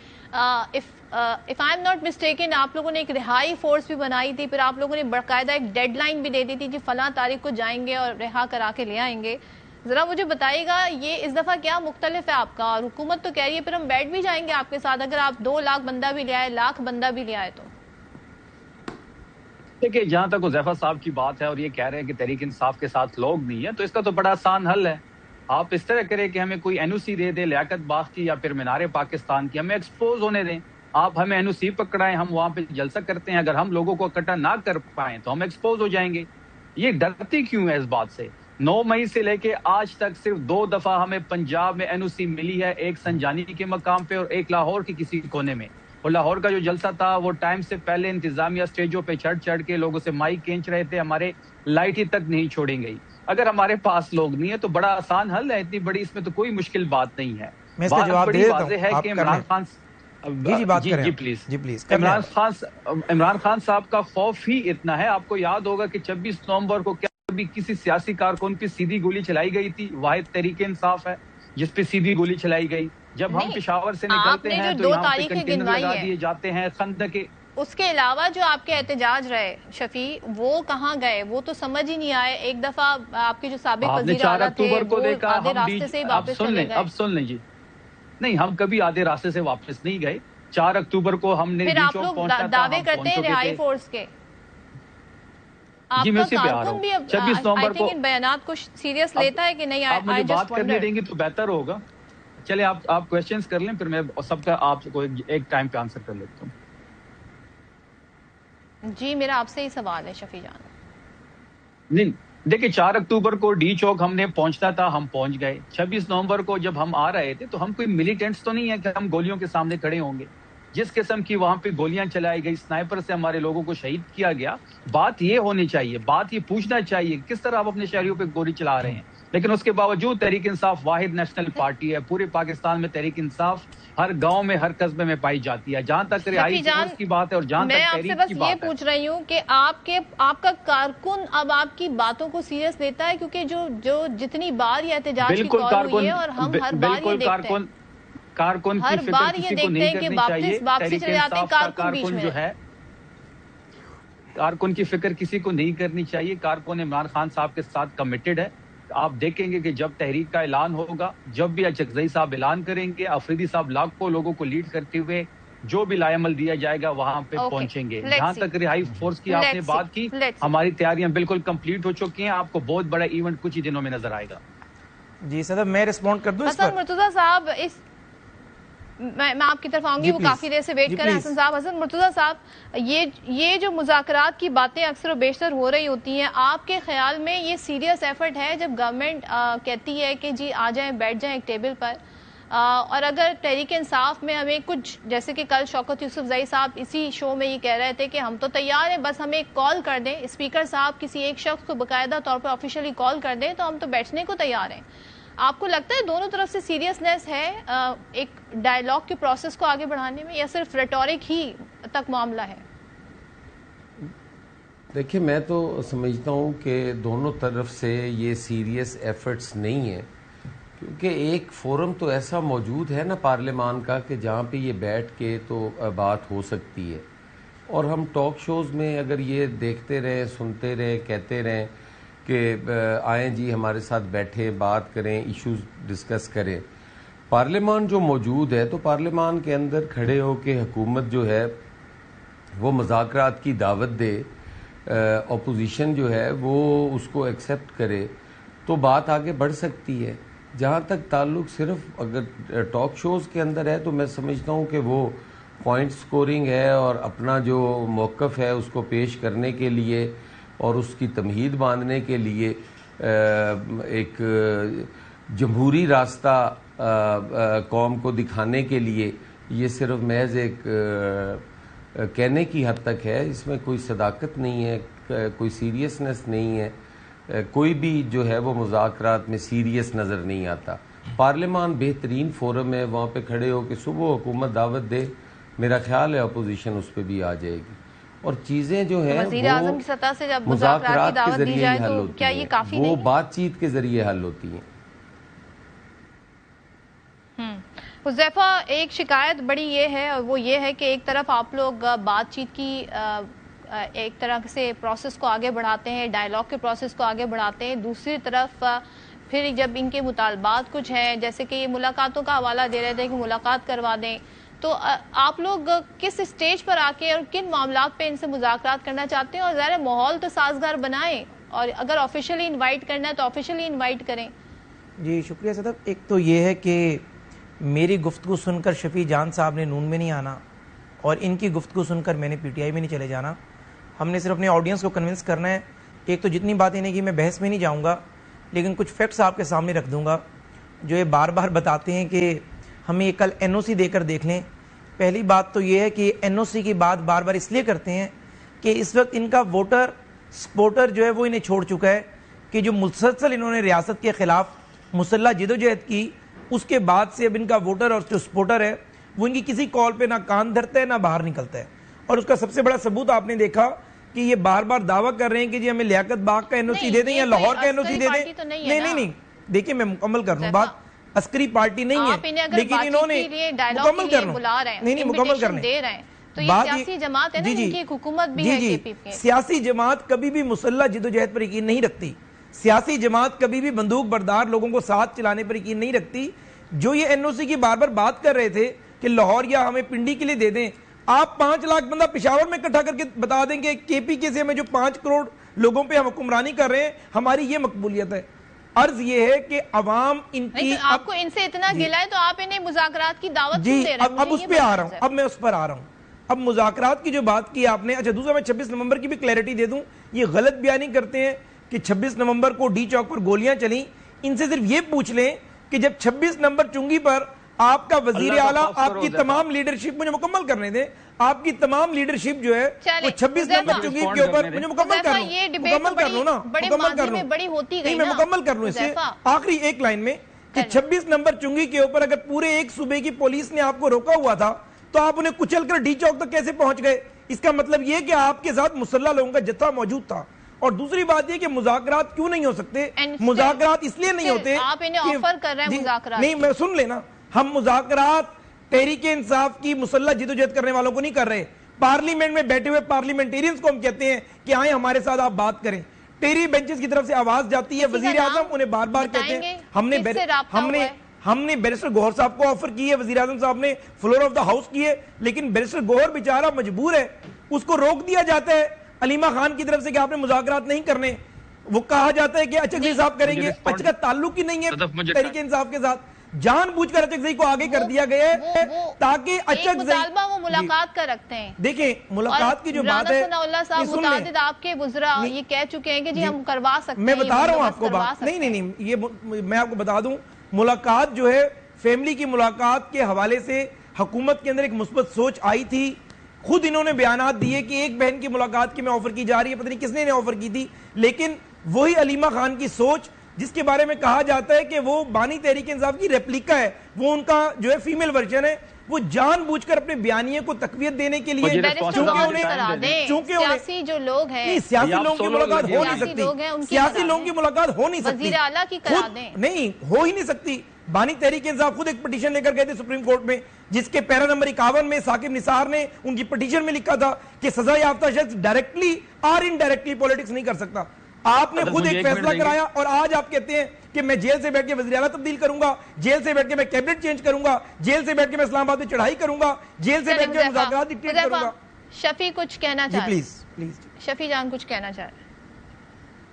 if I'm not mistaken آپ لوگوں نے ایک رہائی فورس بھی بنائی تھی، پھر آپ لوگوں نے باقاعدہ ایک ڈیڈ لائن بھی دے دی تھی کہ فلاں تاریخ کو جائیں گے اور رہا کرا کے لے آئیں گے. ذرا مجھے بتائیے گا یہ اس دفعہ کیا مختلف ہے آپ کا؟ اور حکومت تو کہہ رہی ہے پھر ہم بیٹھ بھی جائیں گے آپ کے ساتھ اگر آپ 2 لاکھ بندہ بھی لے آئے، 1 لاکھ بندہ بھی لے آئے تو. دیکھیں جہاں تک حذیفہ صاحب کی بات ہے اور یہ کہہ رہے ہیں کہ تحریک انصاف کے ساتھ لوگ نہیں ہیں، تو اس کا تو بڑا آسان حل ہے. آپ اس طرح کریں کہ ہمیں کوئی این او سی دے دیں لیاقت باغ کی یا پھر مینار پاکستان کی، ہمیں ایکسپوز ہونے دیں. آپ ہمیں این او سی پکڑائیں، ہم وہاں پہ جلسہ کرتے ہیں. اگر ہم لوگوں کو اکٹھا نہ کر پائیں تو ہم ایکسپوز ہو جائیں گے. یہ ڈرتی کیوں ہے اس بات سے؟ 9 مئی سے لے کے آج تک صرف 2 دفعہ ہمیں پنجاب میں این او سی ملی ہے، ایک سنجانی کے مقام پہ اور ایک لاہور کے کسی کونے میں. اور لاہور کا جو جلسہ تھا وہ ٹائم سے پہلے انتظامیہ اسٹیجوں پہ چڑھ کے لوگوں سے مائک کھینچ رہے تھے، ہمارے لائٹ ہی تک نہیں چھوڑیں گئی. اگر ہمارے پاس لوگ نہیں ہے تو بڑا آسان حل ہے، اتنی بڑی اس میں تو کوئی مشکل بات نہیں ہے. بات بڑی واضح ہے کہ عمران خان جی پلیز عمران خان صاحب کا خوف ہی اتنا ہے. آپ کو یاد ہوگا کہ 26 نومبر کو کیا کبھی کسی سیاسی کارکن پہ سیدھی گولی چلائی گئی تھی؟ واحد تحریک انصاف ہے جس پہ سیدھی گولی چلائی گئی. جب ہم پشاور سے نکلتے ہیں تو یہاں پہ کنٹینر لگا دیے جاتے ہیں خندق. اس کے علاوہ جو آپ کے احتجاج رہے شفیع وہ کہاں گئے؟ وہ تو سمجھ ہی نہیں آئے. ایک دفعہ آپ کے جو سابق وزیر اعلیٰ تھے وہ آدھے راستے سے واپس چلے گئے. اب سن لیں جی, نہیں ہم کبھی آدھے راستے سے واپس نہیں گئے. 4 اکتوبر کو ہم نے پھر آپ لوگ دعوے کرتے ہیں رہائی فورس کے. آپ کا کارکن بھی 26 نومبر کو ان بیانات کو سیریس لیتا ہے کہ نہیں؟ آپ مجھے بات کرنے دیں گے تو بہتر ہوگا. چلے آپ کوشچنز کر لیں, پھر میں سب کا آپ کو ایک ٹائم پہ آنسر کر لیتا ہوں. جی میرا آپ سے ہی سوال ہے شفیع جان. نہیں دیکھیں, 4 اکتوبر کو ڈی چوک ہم نے پہنچنا تھا, ہم پہنچ گئے. 26 نومبر کو جب ہم آ رہے تھے تو ہم کوئی ملیٹنٹس تو نہیں ہے کہ ہم گولیوں کے سامنے کھڑے ہوں گے. جس قسم کی وہاں پہ گولیاں چلائی گئی, سنائپر سے ہمارے لوگوں کو شہید کیا گیا, بات یہ ہونی چاہیے, بات یہ پوچھنا چاہیے کس طرح آپ اپنے شہریوں پہ گولی چلا رہے ہیں. لیکن اس کے باوجود تحریک انصاف واحد نیشنل پارٹی ہے. پورے پاکستان میں تحریک انصاف ہر گاؤں میں, ہر قصبے میں پائی جاتی ہے. جہاں تک رہائی فورس کی بات ہے اور جہاں تک تحریک کی بات ہے, میں آپ سے بس یہ پوچھ رہی ہوں کہ آپ کا کارکن اب آپ کی باتوں کو سیریس لیتا ہے؟ کیونکہ جو جتنی بار یہ احتجاج کی کال ہوئی ہے اور ہم ہر بار یہ دیکھتے ہیں, کارکن کی فکر کسی کو نہیں کرنی چاہیے. تحریک انصاف کا کارکن جو ہے, کارکن کی فکر کسی کو نہیں کرنی چاہیے. کارکن عمران خان صاحب کے ساتھ کمیٹڈ ہے. آپ دیکھیں گے کہ جب تحریک کا اعلان ہوگا, جب بھی اچکزئی صاحب اعلان کریں گے, افریدی صاحب لاکھوں لوگوں کو لیڈ کرتے ہوئے جو بھی لائے عمل دیا جائے گا وہاں پہ پہنچیں گے. جہاں تک رہائی فورس کی آپ نے بات کی, ہماری تیاریاں بالکل کمپلیٹ ہو چکی ہیں. آپ کو بہت بڑا ایونٹ کچھ ہی دنوں میں نظر آئے گا. جی صدر میں رسپونڈ کر دوں اس پر؟ حسن مرتضیٰ صاحب, میں آپ کی طرف آؤں گی, وہ کافی دیر سے ویٹ کر رہے ہیں حسن صاحب. حسن مرتضیٰ صاحب, یہ جو مذاکرات کی باتیں اکثر و بیشتر ہو رہی ہوتی ہیں, آپ کے خیال میں یہ سیریس ایفرٹ ہے جب گورنمنٹ کہتی ہے کہ جی آ جائیں, بیٹھ جائیں ایک ٹیبل پر, اور اگر تحریک انصاف میں ہمیں کچھ, جیسے کہ کل شوکت یوسفزئی صاحب اسی شو میں یہ کہہ رہے تھے کہ ہم تو تیار ہیں, بس ہمیں ایک کال کر دیں, اسپیکر صاحب کسی ایک شخص کو باقاعدہ طور پر آفیشیلی کال کر دیں تو ہم تو بیٹھنے کو تیار ہیں. آپ کو لگتا ہے دونوں طرف سے سیریسنیس ہے ایک ڈائیلاگ کے پروسیس کو آگے بڑھانے میں, یا صرف ریٹورک ہی تک معاملہ ہے؟ دیکھیں, میں تو سمجھتا ہوں کہ دونوں طرف سے یہ سیریس ایفرٹس نہیں ہیں, کیونکہ ایک فورم تو ایسا موجود ہے نا پارلیمان کا کہ جہاں پہ یہ بیٹھ کے تو بات ہو سکتی ہے. اور ہم ٹاک شوز میں اگر یہ دیکھتے رہیں, سنتے رہیں, کہتے رہیں کہ آئیں جی ہمارے ساتھ بیٹھیں, بات کریں, ایشوز ڈسکس کریں. پارلیمان جو موجود ہے تو پارلیمان کے اندر کھڑے ہو کے حکومت جو ہے وہ مذاکرات کی دعوت دے, اپوزیشن جو ہے وہ اس کو ایکسیپٹ کرے تو بات آگے بڑھ سکتی ہے. جہاں تک تعلق صرف اگر ٹاک شوز کے اندر ہے تو میں سمجھتا ہوں کہ وہ پوائنٹ سکورنگ ہے اور اپنا جو موقف ہے اس کو پیش کرنے کے لیے اور اس کی تمہید باندھنے کے لیے ایک جمہوری راستہ قوم کو دکھانے کے لیے یہ صرف محض ایک کہنے کی حد تک ہے. اس میں کوئی صداقت نہیں ہے, کوئی سیریسنس نہیں ہے, کوئی بھی جو ہے وہ مذاکرات میں سیریس نظر نہیں آتا. پارلیمان بہترین فورم ہے, وہاں پہ کھڑے ہو کہ صبح حکومت دعوت دے, میرا خیال ہے اپوزیشن اس پہ بھی آ جائے گی اور چیزیں جو ہیں وزیر اعظم کی سطح سے جب مذاکرات کی دعوت دی جائے تو کیا یہ کافی نہیں؟ وہ بات چیت کے ذریعے حل ہوتی ہیں. حذیفہ, ایک شکایت بڑی یہ ہے اور وہ یہ ہے کہ ایک طرف آپ لوگ بات چیت کی ایک طرح سے پروسیس کو آگے بڑھاتے ہیں, ڈائیلاگ کے پروسیس کو آگے بڑھاتے ہیں, دوسری طرف پھر جب ان کے مطالبات کچھ ہیں, جیسے کہ یہ ملاقاتوں کا حوالہ دے رہے تھے کہ ملاقات کروا دیں, تو آپ لوگ کس اسٹیج پر آ کے اور کن معاملات پہ ان سے مذاکرات کرنا چاہتے ہیں؟ اور ظاہر ماحول تو سازگار بنائیں, اور اگر آفیشیلی انوائٹ کرنا ہے تو آفیشیلی انوائٹ کریں. جی شکریہ صدر. ایک تو یہ ہے کہ میری گفتگو سن کر شفیع جان صاحب نے نون میں نہیں آنا اور ان کی گفتگو سن کر میں نے پی ٹی آئی میں نہیں چلے جانا. ہم نے صرف اپنے آڈینس کو کنونس کرنا ہے. ایک تو جتنی باتیں نہیں کی میں بحث میں نہیں جاؤں گا, لیکن کچھ فیکٹس آپ کے سامنے رکھ دوں گا جو یہ بار بار بتاتے ہیں کہ ہمیں یہ کل این او سی دے کر دیکھ لیں. پہلی بات تو یہ ہے کہ این او سی کی بات بار بار اس لیے کرتے ہیں کہ اس وقت ان کا ووٹر سپورٹر جو ہے وہ انہیں چھوڑ چکا ہے, کہ جو مسلسل انہوں نے ریاست کے خلاف مسلح جدوجہد کی, اس کے بعد سے اب ان کا ووٹر اور جو سپورٹر ہے وہ ان کی کسی کال پہ نہ کان دھرتا ہے نہ باہر نکلتا ہے. اور اس کا سب سے بڑا ثبوت آپ نے دیکھا کہ یہ بار بار دعویٰ کر رہے ہیں کہ جی ہمیں لیاقت باغ کا این او سی دے دیں یا لاہور کا این او سی دے دیں. نہیں دیکھیں میں مکمل کر لوں بات. عسکری پارٹی نہیں ہے لیکن انہوں نے مکمل کرنا نہیں مکمل کرنے تو یہ سیاسی جماعت ہے نا ان کی حکومت بھی ہے کے پی پی. سیاسی جماعت کبھی بھی مسلح جدوجہد پر یقین نہیں رکھتی. سیاسی جماعت کبھی بھی بندوق بردار لوگوں کو ساتھ چلانے پر یقین نہیں رکھتی. جو یہ این او سی کی بار بار بات کر رہے تھے کہ لاہور یا ہمیں پنڈی کے لیے دے دیں, آپ 5 لاکھ بندہ پشاور میں اکٹھا کر کے بتا دیں کہ کے پی کے سے ہمیں جو 5 کروڑ لوگوں پہ ہم حکمرانی کر رہے ہیں ہماری یہ مقبولیت ہے. عرض یہ ہے کہ عوام ان کی آپ کو ان سے اتنا گلا ہے تو آپ انہیں مذاکرات کی دعوت جی اب اس پہ آ رہا ہوں, اب میں اس پر آ رہا ہوں. اب مذاکرات کی جو بات کی آپ نے, اچھا دوسرا میں 26 نومبر کی بھی کلیئرٹی دے دوں. یہ غلط بیانی کرتے ہیں کہ 26 نومبر کو ڈی چوک پر گولیاں چلیں. ان سے صرف یہ پوچھ لیں کہ جب 26 نومبر چنگی پر آپ کا وزیر اعلیٰ آپ کی تمام لیڈرشپ مجھے مکمل کرنے دیں, آپ کی تمام لیڈرشپ جو ہے وہ 26 نومبر چنگی کے اوپر مجھے مکمل کر لوں نا مکمل کر لوں نہیں میں مکمل کر لوں. اس سے آخری ایک لائن میں کہ 26 نومبر چنگی کے اوپر اگر پورے ایک صوبے کی پولیس نے آپ کو روکا ہوا تھا تو آپ انہیں کچل کر ڈی چوک تک کیسے پہنچ گئے؟ اس کا مطلب یہ کہ آپ کے ساتھ مسلح لوگوں کا جتھا موجود تھا. اور دوسری بات یہ کہ مذاکرات کیوں نہیں ہو سکتے؟ مذاکرات اس لیے نہیں ہوتے, آپ انہیں آفر کر رہے ہیں مذاکرات. نہیں میں سن لینا, ہم مذاکرات تحریک انصاف کی مسلح جدوجہد کرنے والوں کو نہیں کر رہے. پارلیمنٹ میں بیٹھے ہوئے پارلیمنٹیرینز کو ہم کہتے ہیں کہ آئیں ہمارے ساتھ آپ بات کریں. ٹیری بینچز کی طرف سے آواز جاتی ہے, وزیر اعظم انہیں بار بار کہتے ہیں. ہم نے بیرسٹر گوہر صاحب کو آفر کی ہے, وزیر اعظم صاحب نے فلور آف دا ہاؤس کی ہے, لیکن بیرسٹر گوہر بیچارہ مجبور ہے, اس کو روک دیا جاتا ہے علیمہ خان کی طرف سے کہ آپ نے مذاکرات نہیں کرنے. وہ کہا جاتا ہے کہ اچکزئی صاحب کریں گے. اچھا کا تعلق ہی نہیں ہے تحریک انصاف کے ساتھ. جان بوجھ کر اچکزئی کو آگے کر دیا گیا ہے تاکہ مطالبہ وہ ملاقات کر رکھتے ہیں. دیکھیں ملاقات کی جو بات ہے, متعدد آپ کے وزراء یہ کہہ چکے ہیں کہ جی ہم کروا سکتے ہیں. میں بتا رہا ہوں آپ کو بات, نہیں یہ میں آپ کو بتا دوں, ملاقات جو ہے فیملی کی ملاقات کے حوالے سے حکومت کے اندر ایک مثبت سوچ آئی تھی. خود انہوں نے بیانات دیے کہ ایک بہن کی ملاقات کی میں آفر کی جا رہی ہے, پتہ نہیں کس نے آفر کی تھی, لیکن وہی علیمہ خان کی سوچ جس کے بارے میں کہا جاتا ہے کہ وہ بانی تحریک انصاف کی ریپلیکا ہے, وہ ان کا جو ہے فیمیل ورژن ہے, وہ جان بوجھ کر اپنے بیانیے کو تقویت دینے کے لیے چونکہ سیاسی جو لوگ ہیں سیاسی لوگوں کی ملاقات ہو نہیں سکتی, سیاسی لوگوں کی ملاقات ہو نہیں سکتی, وزیر اعلیٰ کی کرا دیں, نہیں ہو ہی نہیں سکتی. بانی تحریک انصاف خود ایک پٹیشن لے کر گئے تھے سپریم کورٹ میں, جس کے پیرا نمبر 51 میں ثاقب نثار نے ان کی پٹیشن میں لکھا تھا کہ سزا یافتہ شخص ڈائریکٹلی اور انڈائریکٹلی پولیٹکس نہیں کر سکتا. آپ نے خود ایک فیصلہ کرایا اور آج آپ کہتے ہیں کہ میں جیل سے بیٹھ کے وزیر اعلیٰ تبدیل کروں گا, جیل سے بیٹھ کے میں کیبنٹ چینج کروں گا, جیل سے بیٹھ کے میں اسلام آباد میں چڑھائی کروں گا, جیل سے بیٹھ کے مذاکرات ڈکٹیٹ کروں گا. شفیع کچھ کہنا چاہ رہے ہیں, شفیع جان کچھ کہنا چاہ رہے ہیں.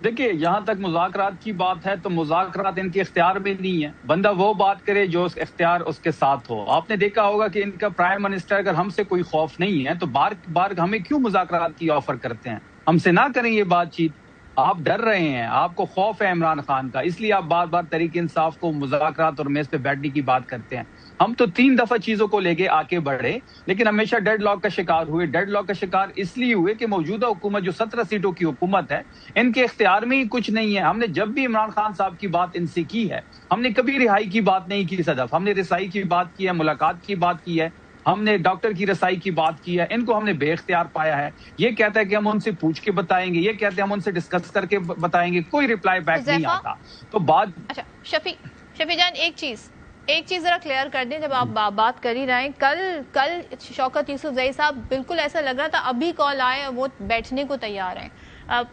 دیکھیں جہاں تک مذاکرات کی بات ہے تو مذاکرات ان کے اختیار میں نہیں ہے. بندہ وہ بات کرے جو اس اختیار اس کے ساتھ ہو. آپ نے دیکھا ہوگا کہ ان کا پرائم منسٹر اگر ہم سے کوئی خوف نہیں ہے تو بار بار ہمیں کیوں مذاکرات کی آفر کرتے ہیں؟ ہم سے نہ کریں یہ بات چیت. آپ ڈر رہے ہیں, آپ کو خوف ہے عمران خان کا, اس لیے آپ بار بار تحریک انصاف کو مذاکرات اور میز پہ بیٹھنے کی بات کرتے ہیں. ہم تو 3 دفعہ چیزوں کو لے کے آگے بڑھے لیکن ہمیشہ ڈیڈ لاک کا شکار ہوئے. ڈیڈ لاک کا شکار اس لیے ہوئے کہ موجودہ حکومت جو 17 سیٹوں کی حکومت ہے ان کے اختیار میں ہی کچھ نہیں ہے. ہم نے جب بھی عمران خان صاحب کی بات ان سے کی ہے, ہم نے کبھی رہائی کی بات نہیں کی صدف. ہم نے رسائی کی بات کی ہے, ملاقات کی بات کی ہے, ہم نے ڈاکٹر کی رسائی کی بات کی ہے. ان کو ہم نے بے اختیار پایا ہے. یہ کہتا ہے کہ ہم ان سے پوچھ کے بتائیں گے, یہ کہتے ہیں ہم ان سے ڈسکس کر کے بتائیں گے, کوئی ریپلائی بیک نہیں آتا. تو بات اچھا شفیع جان ایک چیز ذرا کلیئر کر دیں, جب آپ بات کر ہی رہے ہیں, کل شوکت یوسفزئی صاحب بالکل ایسا لگ رہا تھا ابھی کال آئے وہ بیٹھنے کو تیار ہیں.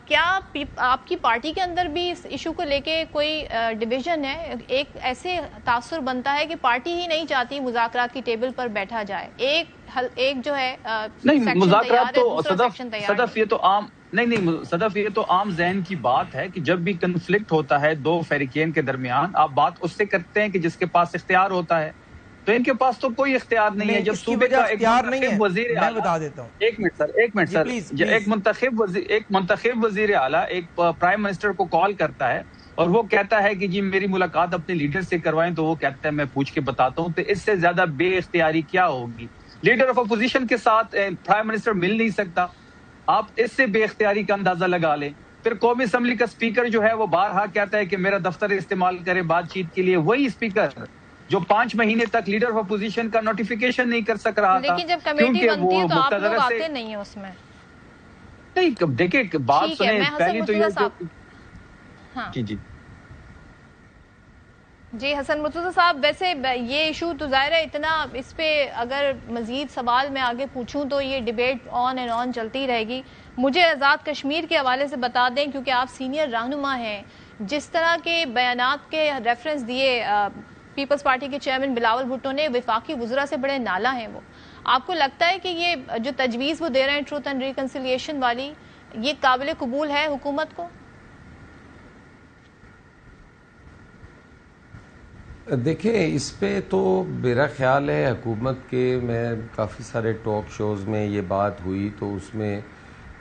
کیا آپ کی پارٹی کے اندر بھی اس ایشو کو لے کے کوئی ڈویژن ہے؟ ایک ایسے تاثر بنتا ہے کہ پارٹی ہی نہیں چاہتی مذاکرات کی ٹیبل پر بیٹھا جائے. ایک جو ہے نہیں مذاکرات تو صدف یہ تو عام نہیں صدف یہ تو عام ذہن کی بات ہے کہ جب بھی کنفلکٹ ہوتا ہے 2 فریقین کے درمیان آپ بات اس سے کرتے ہیں کہ جس کے پاس اختیار ہوتا ہے. تو ان کے پاس تو کوئی اختیار نہیں ہے. جب صوبے کا ایک وزیر میں بتا دیتا ہوں, ایک منٹ سر ایک منتخب وزیر اعلیٰ ایک پرائم منسٹر کو کال کرتا ہے اور وہ کہتا ہے کہ جی میری ملاقات اپنے لیڈر سے کروائیں, تو وہ کہتا ہے میں پوچھ کے بتاتا ہوں. تو اس سے زیادہ بے اختیاری کیا ہوگی؟ لیڈر آف اپوزیشن کے ساتھ پرائم منسٹر مل نہیں سکتا. آپ اس سے بے اختیاری کا اندازہ لگا لیں. پھر قومی اسمبلی کا اسپیکر جو ہے وہ بارہا کہتا ہے کہ میرا دفتر استعمال کرے بات چیت کے لیے. وہی اسپیکر جو 5 مہینے تک لیڈر آف اپوزیشن کا نوٹیفیکیشن نہیں کر سک رہا تھا, لیکن جب کمیٹی بنتی ہے تو آپ لوگ آتے نہیں ہیں اس میں. نہیں دیکھیں بات ٹھیک ہے، سنیں، میں حسن پہلی تو یہ مرتضیٰ صاحب، ہاں جی حسن مرتضیٰ صاحب، ویسے یہ ایشو تو ظاہر ہے اتنا، اس پہ اگر مزید سوال میں آگے پوچھوں تو یہ ڈیبیٹ آن اینڈ آن چلتی رہے گی. مجھے آزاد کشمیر کے حوالے سے بتا دیں، کیونکہ آپ سینئر رہنما ہیں، جس طرح کے بیانات کے ریفرنس دیے پیپلز پارٹی کے چیئرمین بلاول بھٹو نے، وفاقی وزراء سے بڑے نالا ہیں وہ. آپ کو لگتا ہے کہ یہ جو تجویز وہ دے رہے ہیں ٹروتھ اینڈ ریکنسیلیشن والی، یہ قابل قبول ہے حکومت کو؟ دیکھیں اس پہ تو میرا خیال ہے حکومت کے، میں کافی سارے ٹاک شوز میں یہ بات ہوئی تو اس میں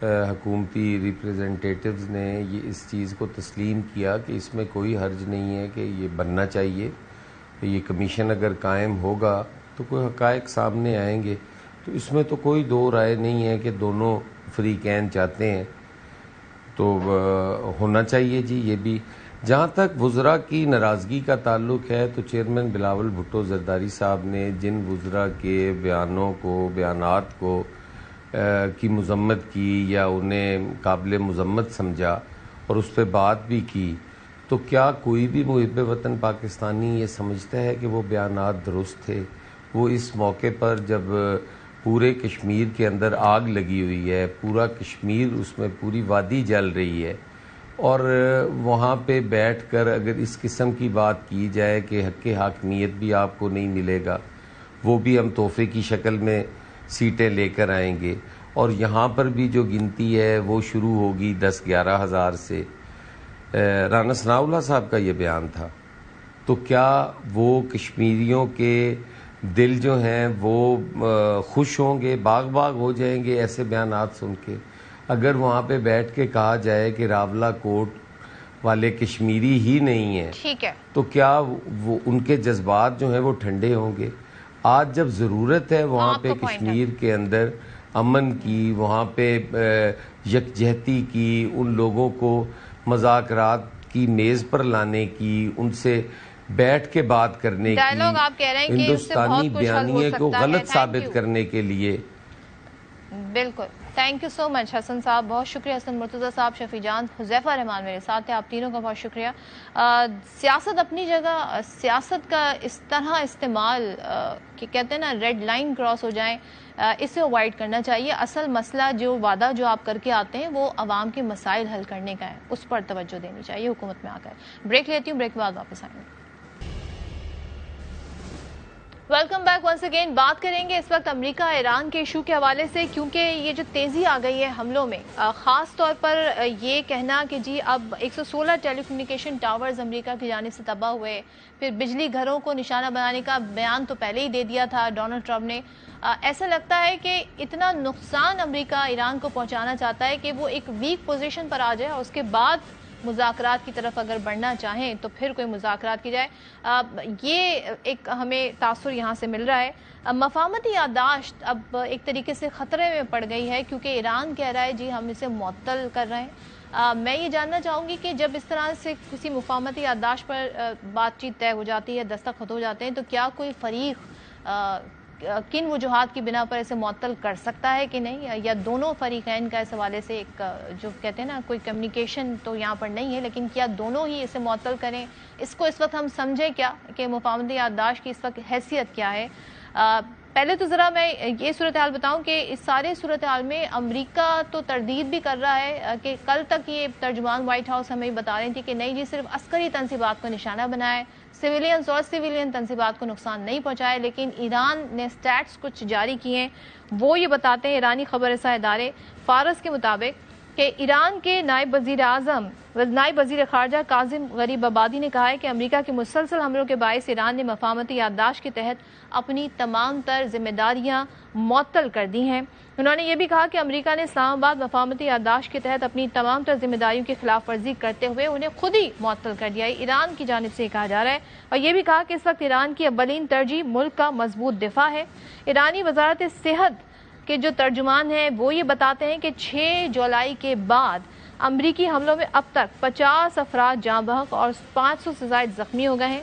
حکومتی ریپریزنٹیٹیوز نے یہ اس چیز کو تسلیم کیا کہ اس میں کوئی حرج نہیں ہے کہ یہ بننا چاہیے. یہ کمیشن اگر قائم ہوگا تو کوئی حقائق سامنے آئیں گے، تو اس میں تو کوئی دو رائے نہیں ہے کہ دونوں فریقین چاہتے ہیں تو ہونا چاہیے جی. یہ بھی جہاں تک وزراء کی ناراضگی کا تعلق ہے تو چیئرمین بلاول بھٹو زرداری صاحب نے جن وزراء کے بیانات کو کی مذمت کی یا انہیں قابل مذمت سمجھا اور اس پہ بات بھی کی، تو کیا کوئی بھی محب وطن پاکستانی یہ سمجھتا ہے کہ وہ بیانات درست تھے؟ وہ اس موقع پر جب پورے کشمیر کے اندر آگ لگی ہوئی ہے، پورا کشمیر اس میں پوری وادی جل رہی ہے، اور وہاں پہ بیٹھ کر اگر اس قسم کی بات کی جائے کہ حق حاکمیت بھی آپ کو نہیں ملے گا، وہ بھی ہم تحفے کی شکل میں سیٹیں لے کر آئیں گے، اور یہاں پر بھی جو گنتی ہے وہ شروع ہوگی 10-11 ہزار سے. رانا ثناء اللہ صاحب کا یہ بیان تھا، تو کیا وہ کشمیریوں کے دل جو ہیں وہ خوش ہوں گے، باغ ہو جائیں گے ایسے بیانات سن کے؟ اگر وہاں پہ بیٹھ کے کہا جائے کہ راولہ کوٹ والے کشمیری ہی نہیں ہیں، ٹھیک ہے، تو کیا وہ ان کے جذبات جو ہیں وہ ٹھنڈے ہوں گے؟ آج جب ضرورت ہے وہاں پہ کشمیر کے اندر امن کی، وہاں پہ یکجہتی کی، ان لوگوں کو مذاکرات کی میز پر لانے کی، ان سے بیٹھ کے بات کرنے کی، ہندوستانی بیانیے کو غلط ثابت کرنے کے لیے. بالکل. تھینک یو سو مچ حسن صاحب، بہت شکریہ. حسن مرتضیٰ صاحب، شفیع جان، حذیفہ رحمان میرے ساتھ ہیں، آپ تینوں کا بہت شکریہ. سیاست اپنی جگہ، سیاست کا اس طرح استعمال کہ کہتے ہیں نا ریڈ لائن کراس ہو جائیں، اسے اوائڈ کرنا چاہیے. اصل مسئلہ جو وعدہ جو آپ کر کے آتے ہیں وہ عوام کے مسائل حل کرنے کا ہے، اس پر توجہ دینی چاہیے حکومت میں آ کر. بریک لیتی ہوں، بریک کے بعد واپس آئیں گے. Welcome back once again. بات کریں گے اس وقت امریکہ ایران کے ایشو کے حوالے سے، کیونکہ یہ جو تیزی آ گئی ہے حملوں میں، خاص طور پر یہ کہنا کہ جی اب 116 ٹیلی کمیونیکیشن ٹاورز امریکہ کی جانب سے تباہ ہوئے، پھر بجلی گھروں کو نشانہ بنانے کا بیان تو پہلے ہی دے دیا تھا ڈونلڈ ٹرمپ نے. ایسا لگتا ہے کہ اتنا نقصان امریکہ ایران کو پہنچانا چاہتا ہے کہ وہ ایک ویک پوزیشن پر آ جائے اور اس کے بعد مذاکرات کی طرف اگر بڑھنا چاہیں تو پھر کوئی مذاکرات کی جائے. یہ ایک ہمیں تاثر یہاں سے مل رہا ہے. مفاہمتی یادداشت اب ایک طریقے سے خطرے میں پڑ گئی ہے، کیونکہ ایران کہہ رہا ہے جی ہم اسے معطل کر رہے ہیں. میں یہ جاننا چاہوں گی کہ جب اس طرح سے کسی مفاہمتی یادداشت پر بات چیت طے ہو جاتی ہے، دستخط ہو جاتے ہیں، تو کیا کوئی فریق کن وجوہات کی بنا پر اسے معطل کر سکتا ہے کہ نہیں، یا دونوں فریقین کا اس حوالے سے ایک جو کہتے ہیں نا کوئی کمیونیکیشن تو یہاں پر نہیں ہے، لیکن کیا دونوں ہی اسے معطل کریں؟ اس کو اس وقت ہم سمجھیں کیا کہ مفاہمتی یادداشت کی اس وقت حیثیت کیا ہے؟ پہلے تو ذرا میں یہ صورتحال بتاؤں کہ اس سارے صورتحال میں امریکہ تو تردید بھی کر رہا ہے کہ کل تک یہ ترجمان وائٹ ہاؤس ہمیں بتا رہی تھی کہ نہیں جی صرف عسکری تنصیبات کو نشانہ بنائے، سویلینز اور سویلین تنصیبات کو نقصان نہیں پہنچائے. لیکن ایران نے سٹیٹس کچھ جاری کیے ہیں، وہ یہ بتاتے ہیں ایرانی خبر رساں ادارے فارس کے مطابق کہ ایران کے نائب وزیر خارجہ کاظم غریب آبادی نے کہا ہے کہ امریکہ کے مسلسل حملوں کے باعث ایران نے مفاہمتی یادداشت کے تحت اپنی تمام تر ذمہ داریاں معطل کر دی ہیں. انہوں نے یہ بھی کہا کہ امریکہ نے اسلام آباد مفاہمتی یادداشت کے تحت اپنی تمام تر ذمہ داریوں کی خلاف ورزی کرتے ہوئے انہیں خود ہی معطل کر دیا ہے. ایران کی جانب سے کہا جا رہا ہے، اور یہ بھی کہا کہ اس وقت ایران کی اولین ترجیح ملک کا مضبوط دفاع ہے. ایرانی وزارت صحت کے جو ترجمان ہیں وہ یہ بتاتے ہیں کہ 6 جولائی کے بعد امریکی حملوں میں اب تک 50 افراد جاں بحق اور 500 سے زائد زخمی ہو گئے ہیں.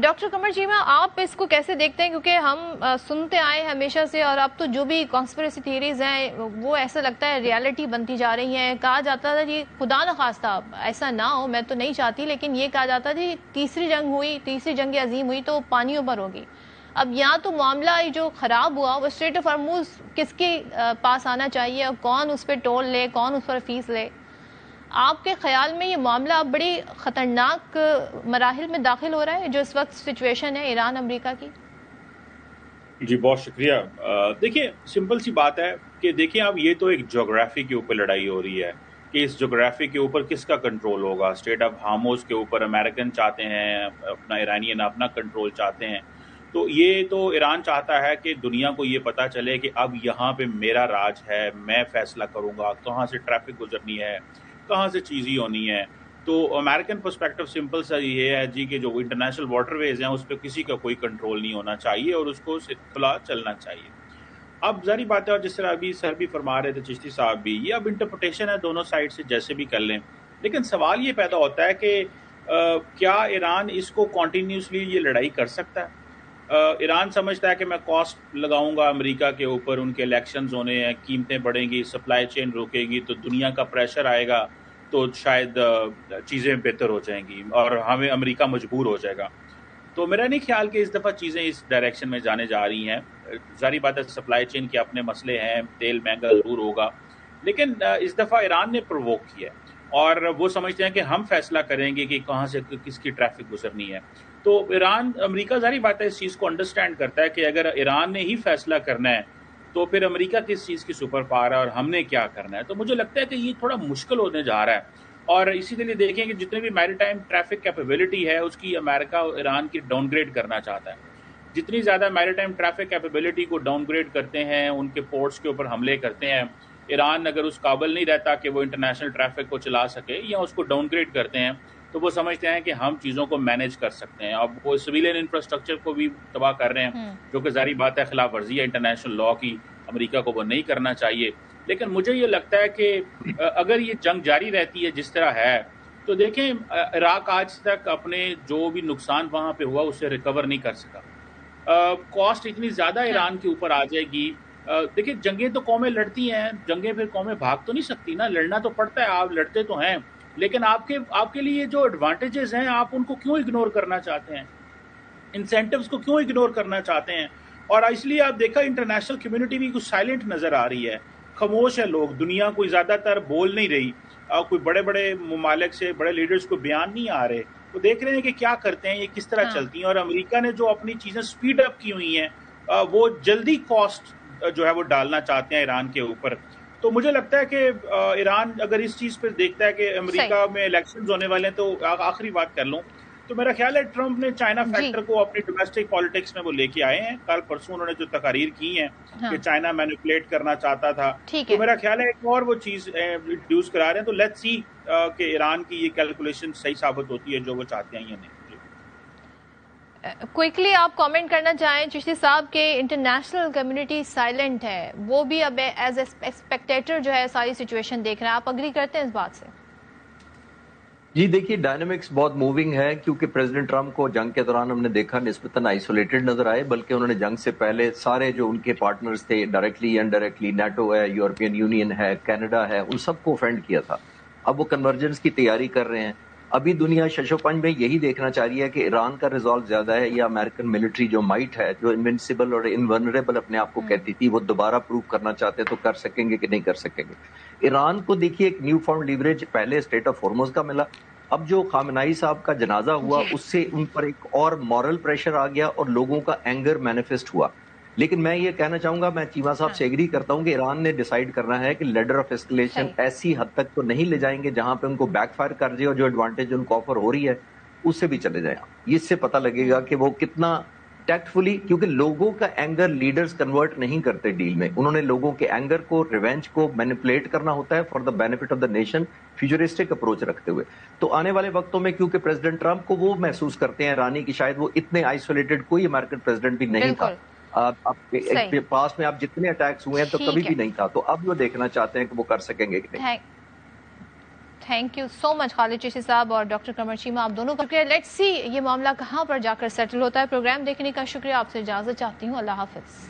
ڈاکٹر قمر چیمہ، آپ اس کو کیسے دیکھتے ہیں؟ کیونکہ ہم سنتے آئے ہیں ہمیشہ سے، اور اب تو جو بھی کانسپریسی تھیریز ہیں وہ ایسا لگتا ہے ریالٹی بنتی جا رہی ہیں. کہا جاتا تھا جی خدا نخواستہ ایسا نہ ہو، میں تو نہیں چاہتی، لیکن یہ کہا جاتا جی تیسری جنگ عظیم ہوئی تو پانیوں پر ہوگی. اب یہاں تو معاملہ جو خراب ہوا وہ اسٹریٹ آف ہارموز کس کے پاس آنا چاہیے، اور کون اس پہ ٹول لے، کون اس پر فیس لے؟ آپ کے خیال میں یہ معاملہ اب بڑی خطرناک مراحل میں داخل ہو رہا ہے جو اس وقت سچویشن ہے ایران امریکہ کی؟ جی بہت شکریہ. دیکھیے سمپل سی بات ہے کہ دیکھیں اب یہ تو ایک جغرافی کے اوپر لڑائی ہو رہی ہے کہ اس جغرافی کے اوپر کس کا کنٹرول ہوگا. اسٹریٹ آف ہارموز کے اوپر امریکن چاہتے ہیں اپنا، ایرانین اپنا کنٹرول چاہتے ہیں. تو یہ تو ایران چاہتا ہے کہ دنیا کو یہ پتہ چلے کہ اب یہاں پہ میرا راج ہے، میں فیصلہ کروں گا کہاں سے ٹریفک گزرنی ہے، کہاں سے چیزیں ہونی ہے. تو امریکن پرسپیکٹو سمپل سا یہ ہے جی کہ جو انٹرنیشنل واٹر ویز ہیں اس پہ کسی کا کوئی کنٹرول نہیں ہونا چاہیے اور اس کو کھلا چلنا چاہیے. اب ظاہری بات ہے، اور جس طرح ابھی سر بھی فرما رہے تھے، چشتی صاحب بھی، یہ اب انٹرپریٹیشن ہے دونوں سائڈ سے جیسے بھی کر لیں. لیکن سوال یہ پیدا ہوتا ہے کہ کیا ایران اس کو کنٹینیوسلی یہ لڑائی کر سکتا ہے؟ ایران سمجھتا ہے کہ میں کاسٹ لگاؤں گا امریکہ کے اوپر، ان کے الیکشنز ہونے ہیں، قیمتیں بڑھیں گی، سپلائی چین روکے گی تو دنیا کا پریشر آئے گا تو شاید چیزیں بہتر ہو جائیں گی اور ہمیں امریکہ مجبور ہو جائے گا. تو میرا نہیں خیال کہ اس دفعہ چیزیں اس ڈائریکشن میں جانے جا رہی ہیں. ظاہری بات ہے سپلائی چین کے اپنے مسئلے ہیں، تیل مہنگا ضرور ہوگا، لیکن اس دفعہ ایران نے پرووک کیا ہے اور وہ سمجھتے ہیں کہ ہم فیصلہ کریں گے کہ کہاں سے کس کی ٹریفک گزرنی ہے. تو ایران، امریکہ ظاہری بات ہے اس چیز کو انڈرسٹینڈ کرتا ہے کہ اگر ایران نے ہی فیصلہ کرنا ہے تو پھر امریکہ کس چیز کی سپر پاور ہے اور ہم نے کیا کرنا ہے. تو مجھے لگتا ہے کہ یہ تھوڑا مشکل ہونے جا رہا ہے. اور اسی لیے دیکھیں کہ جتنے بھی میری ٹائم ٹریفک کیپیبلٹی ہے اس کی امریکہ ایران کی ڈاؤن گریڈ کرنا چاہتا ہے. جتنی زیادہ میری ٹائم ٹریفک کیپیبلٹی کو ڈاؤن گریڈ کرتے ہیں، ان کے پورٹس کے اوپر حملے کرتے ہیں، ایران اگر اس قابل نہیں رہتا کہ وہ انٹرنیشنل ٹریفک کو چلا سکے یا اس کو ڈاؤن گریڈ کرتے ہیں تو وہ سمجھتے ہیں کہ ہم چیزوں کو مینیج کر سکتے ہیں. اب وہ سویلین انفراسٹرکچر کو بھی تباہ کر رہے ہیں جو کہ ظاہری بات ہے خلاف ورزی ہے انٹرنیشنل لا کی، امریکہ کو وہ نہیں کرنا چاہیے. لیکن مجھے یہ لگتا ہے کہ اگر یہ جنگ جاری رہتی ہے جس طرح ہے تو دیکھیں عراق آج تک اپنے جو بھی نقصان وہاں پہ ہوا اسے ریکور نہیں کر سکا. کاسٹ اتنی زیادہ ایران کے اوپر آ جائے گی. دیکھیں جنگیں تو قومیں لڑتی ہیں، جنگیں پھر قومیں بھاگ تو نہیں سکتی نا، لڑنا تو پڑتا ہے، آپ لڑتے تو ہیں، لیکن آپ کے لیے جو ایڈوانٹیجز ہیں آپ ان کو کیوں اگنور کرنا چاہتے ہیں، انسینٹیوز کو کیوں اگنور کرنا چاہتے ہیں. اور اس لیے آپ دیکھا انٹرنیشنل کمیونٹی بھی کچھ سائلنٹ نظر آ رہی ہے، خاموش ہے لوگ، دنیا کوئی زیادہ تر بول نہیں رہی، کوئی بڑے بڑے ممالک سے بڑے لیڈرز کو بیان نہیں آ رہے. تو دیکھ رہے ہیں کہ کیا کرتے ہیں، یہ کس طرح چلتی ہیں. اور امریکہ نے جو اپنی چیزیں سپیڈ اپ کی ہوئی ہیں وہ جلدی کاسٹ جو ہے وہ ڈالنا چاہتے ہیں ایران کے اوپر. تو مجھے لگتا ہے کہ ایران اگر اس چیز پہ دیکھتا ہے کہ امریکہ میں الیکشنز ہونے والے ہیں، تو آخری بات کر لوں تو میرا خیال ہے ٹرمپ نے چائنا فیکٹر کو اپنی ڈومیسٹک پالیٹکس میں وہ لے کے آئے ہیں. کل پرسوں انہوں نے جو تقاریر کی ہیں کہ چائنا مینیپولیٹ کرنا چاہتا تھا، تو میرا خیال ہے ایک اور وہ چیز انٹروڈیوس کرا رہے ہیں. تو لیٹس سی کہ ایران کی یہ کیلکولیشن صحیح ثابت ہوتی ہے جو وہ چاہتے ہیں یا نہیں. کوئکلی آپ کامنٹ کرنا چاہیں چشتی صاحب کہ انٹرنیشنل کمیونٹی سائلنٹ ہے، وہ بھی اب ایز اسپیکٹیٹر جو ہے ساری سچویشن دیکھ رہا ہے، آپ اگری کرتے ہیں اس بات سے؟ جی دیکھیے ڈائنامکس بہت موونگ ہے، کیونکہ پریزیڈنٹ ٹرمپ کو جنگ کے دوران ہم نے دیکھا نسبتاً آئسولیٹڈ نظر آئے، بلکہ انہوں نے جنگ سے پہلے سارے جو ان کے پارٹنرز تھے ڈائریکٹلی یا انڈائریکٹلی، نیٹو ہے، یورپین یونین ہے، کینیڈا ہے، ان سب کو اوفینڈ کیا تھا. اب وہ کنورجنس کی تیاری کر رہے ہیں. ابھی دنیا شش و پنج میں یہی دیکھنا چاہ رہی ہے کہ ایران کا ریزالو زیادہ ہے یا امریکن ملٹری جو مائٹ ہے، جو انوینسیبل اور انورنریبل اپنے آپ کو کہتی تھی، وہ دوبارہ پروو کرنا چاہتے تو کر سکیں گے کہ نہیں کر سکیں گے. ایران کو دیکھیے ایک نیو فاؤنڈ لیوریج پہلے اسٹریٹ آف ہارموز کا ملا، اب جو خامنائی صاحب کا جنازہ ہوا اس سے ان پر ایک اور مورل پریشر آ گیا اور لوگوں کا اینگر مینیفیسٹ ہوا. لیکن میں یہ کہنا چاہوں گا، میں چیمہ صاحب سے ایگری کرتا ہوں کہ ایران نے ڈیسائیڈ کرنا ہے کہ لیڈر آف اسکلیشن ایسی حد تک تو نہیں لے جائیں گے جہاں پہ ان کو بیک فائر کر جائے اور جو ایڈوانٹیج ان کو آفر ہو رہی ہے اس سے بھی چلے جائیں. اس سے پتہ لگے گا کہ وہ کتنا ٹیکٹفلی، کیونکہ لوگوں کا اینگر لیڈرز کنورٹ نہیں کرتے ڈیل میں، انہوں نے لوگوں کے اینگر کو، ریونج کو مینیپولیٹ کرنا ہوتا ہے for the benefit of the nation, futuristic approach رکھتے ہوئے. تو آنے والے وقتوں میں کیونکہ پریزیڈنٹ ٹرمپ کو وہ محسوس کرتے ہیں ایرانی کی شاید وہ اتنے آئسولیٹڈ کوئی امریکن پریزیڈنٹ بھی نہیں تھا، پاس میں آپ جتنے اٹیکس ہوئے ہیں تو کبھی بھی نہیں تھا. تو اب وہ دیکھنا چاہتے ہیں کہ وہ کر سکیں گے کہ نہیں. تھینک یو سو مچ خالد چشتی صاحب اور ڈاکٹر قمر چیمہ، آپ دونوں کا شکریہ. لیٹس سی یہ معاملہ کہاں پر جا کر سیٹل ہوتا ہے. پروگرام دیکھنے کا شکریہ. آپ سے اجازت چاہتی ہوں. اللہ حافظ.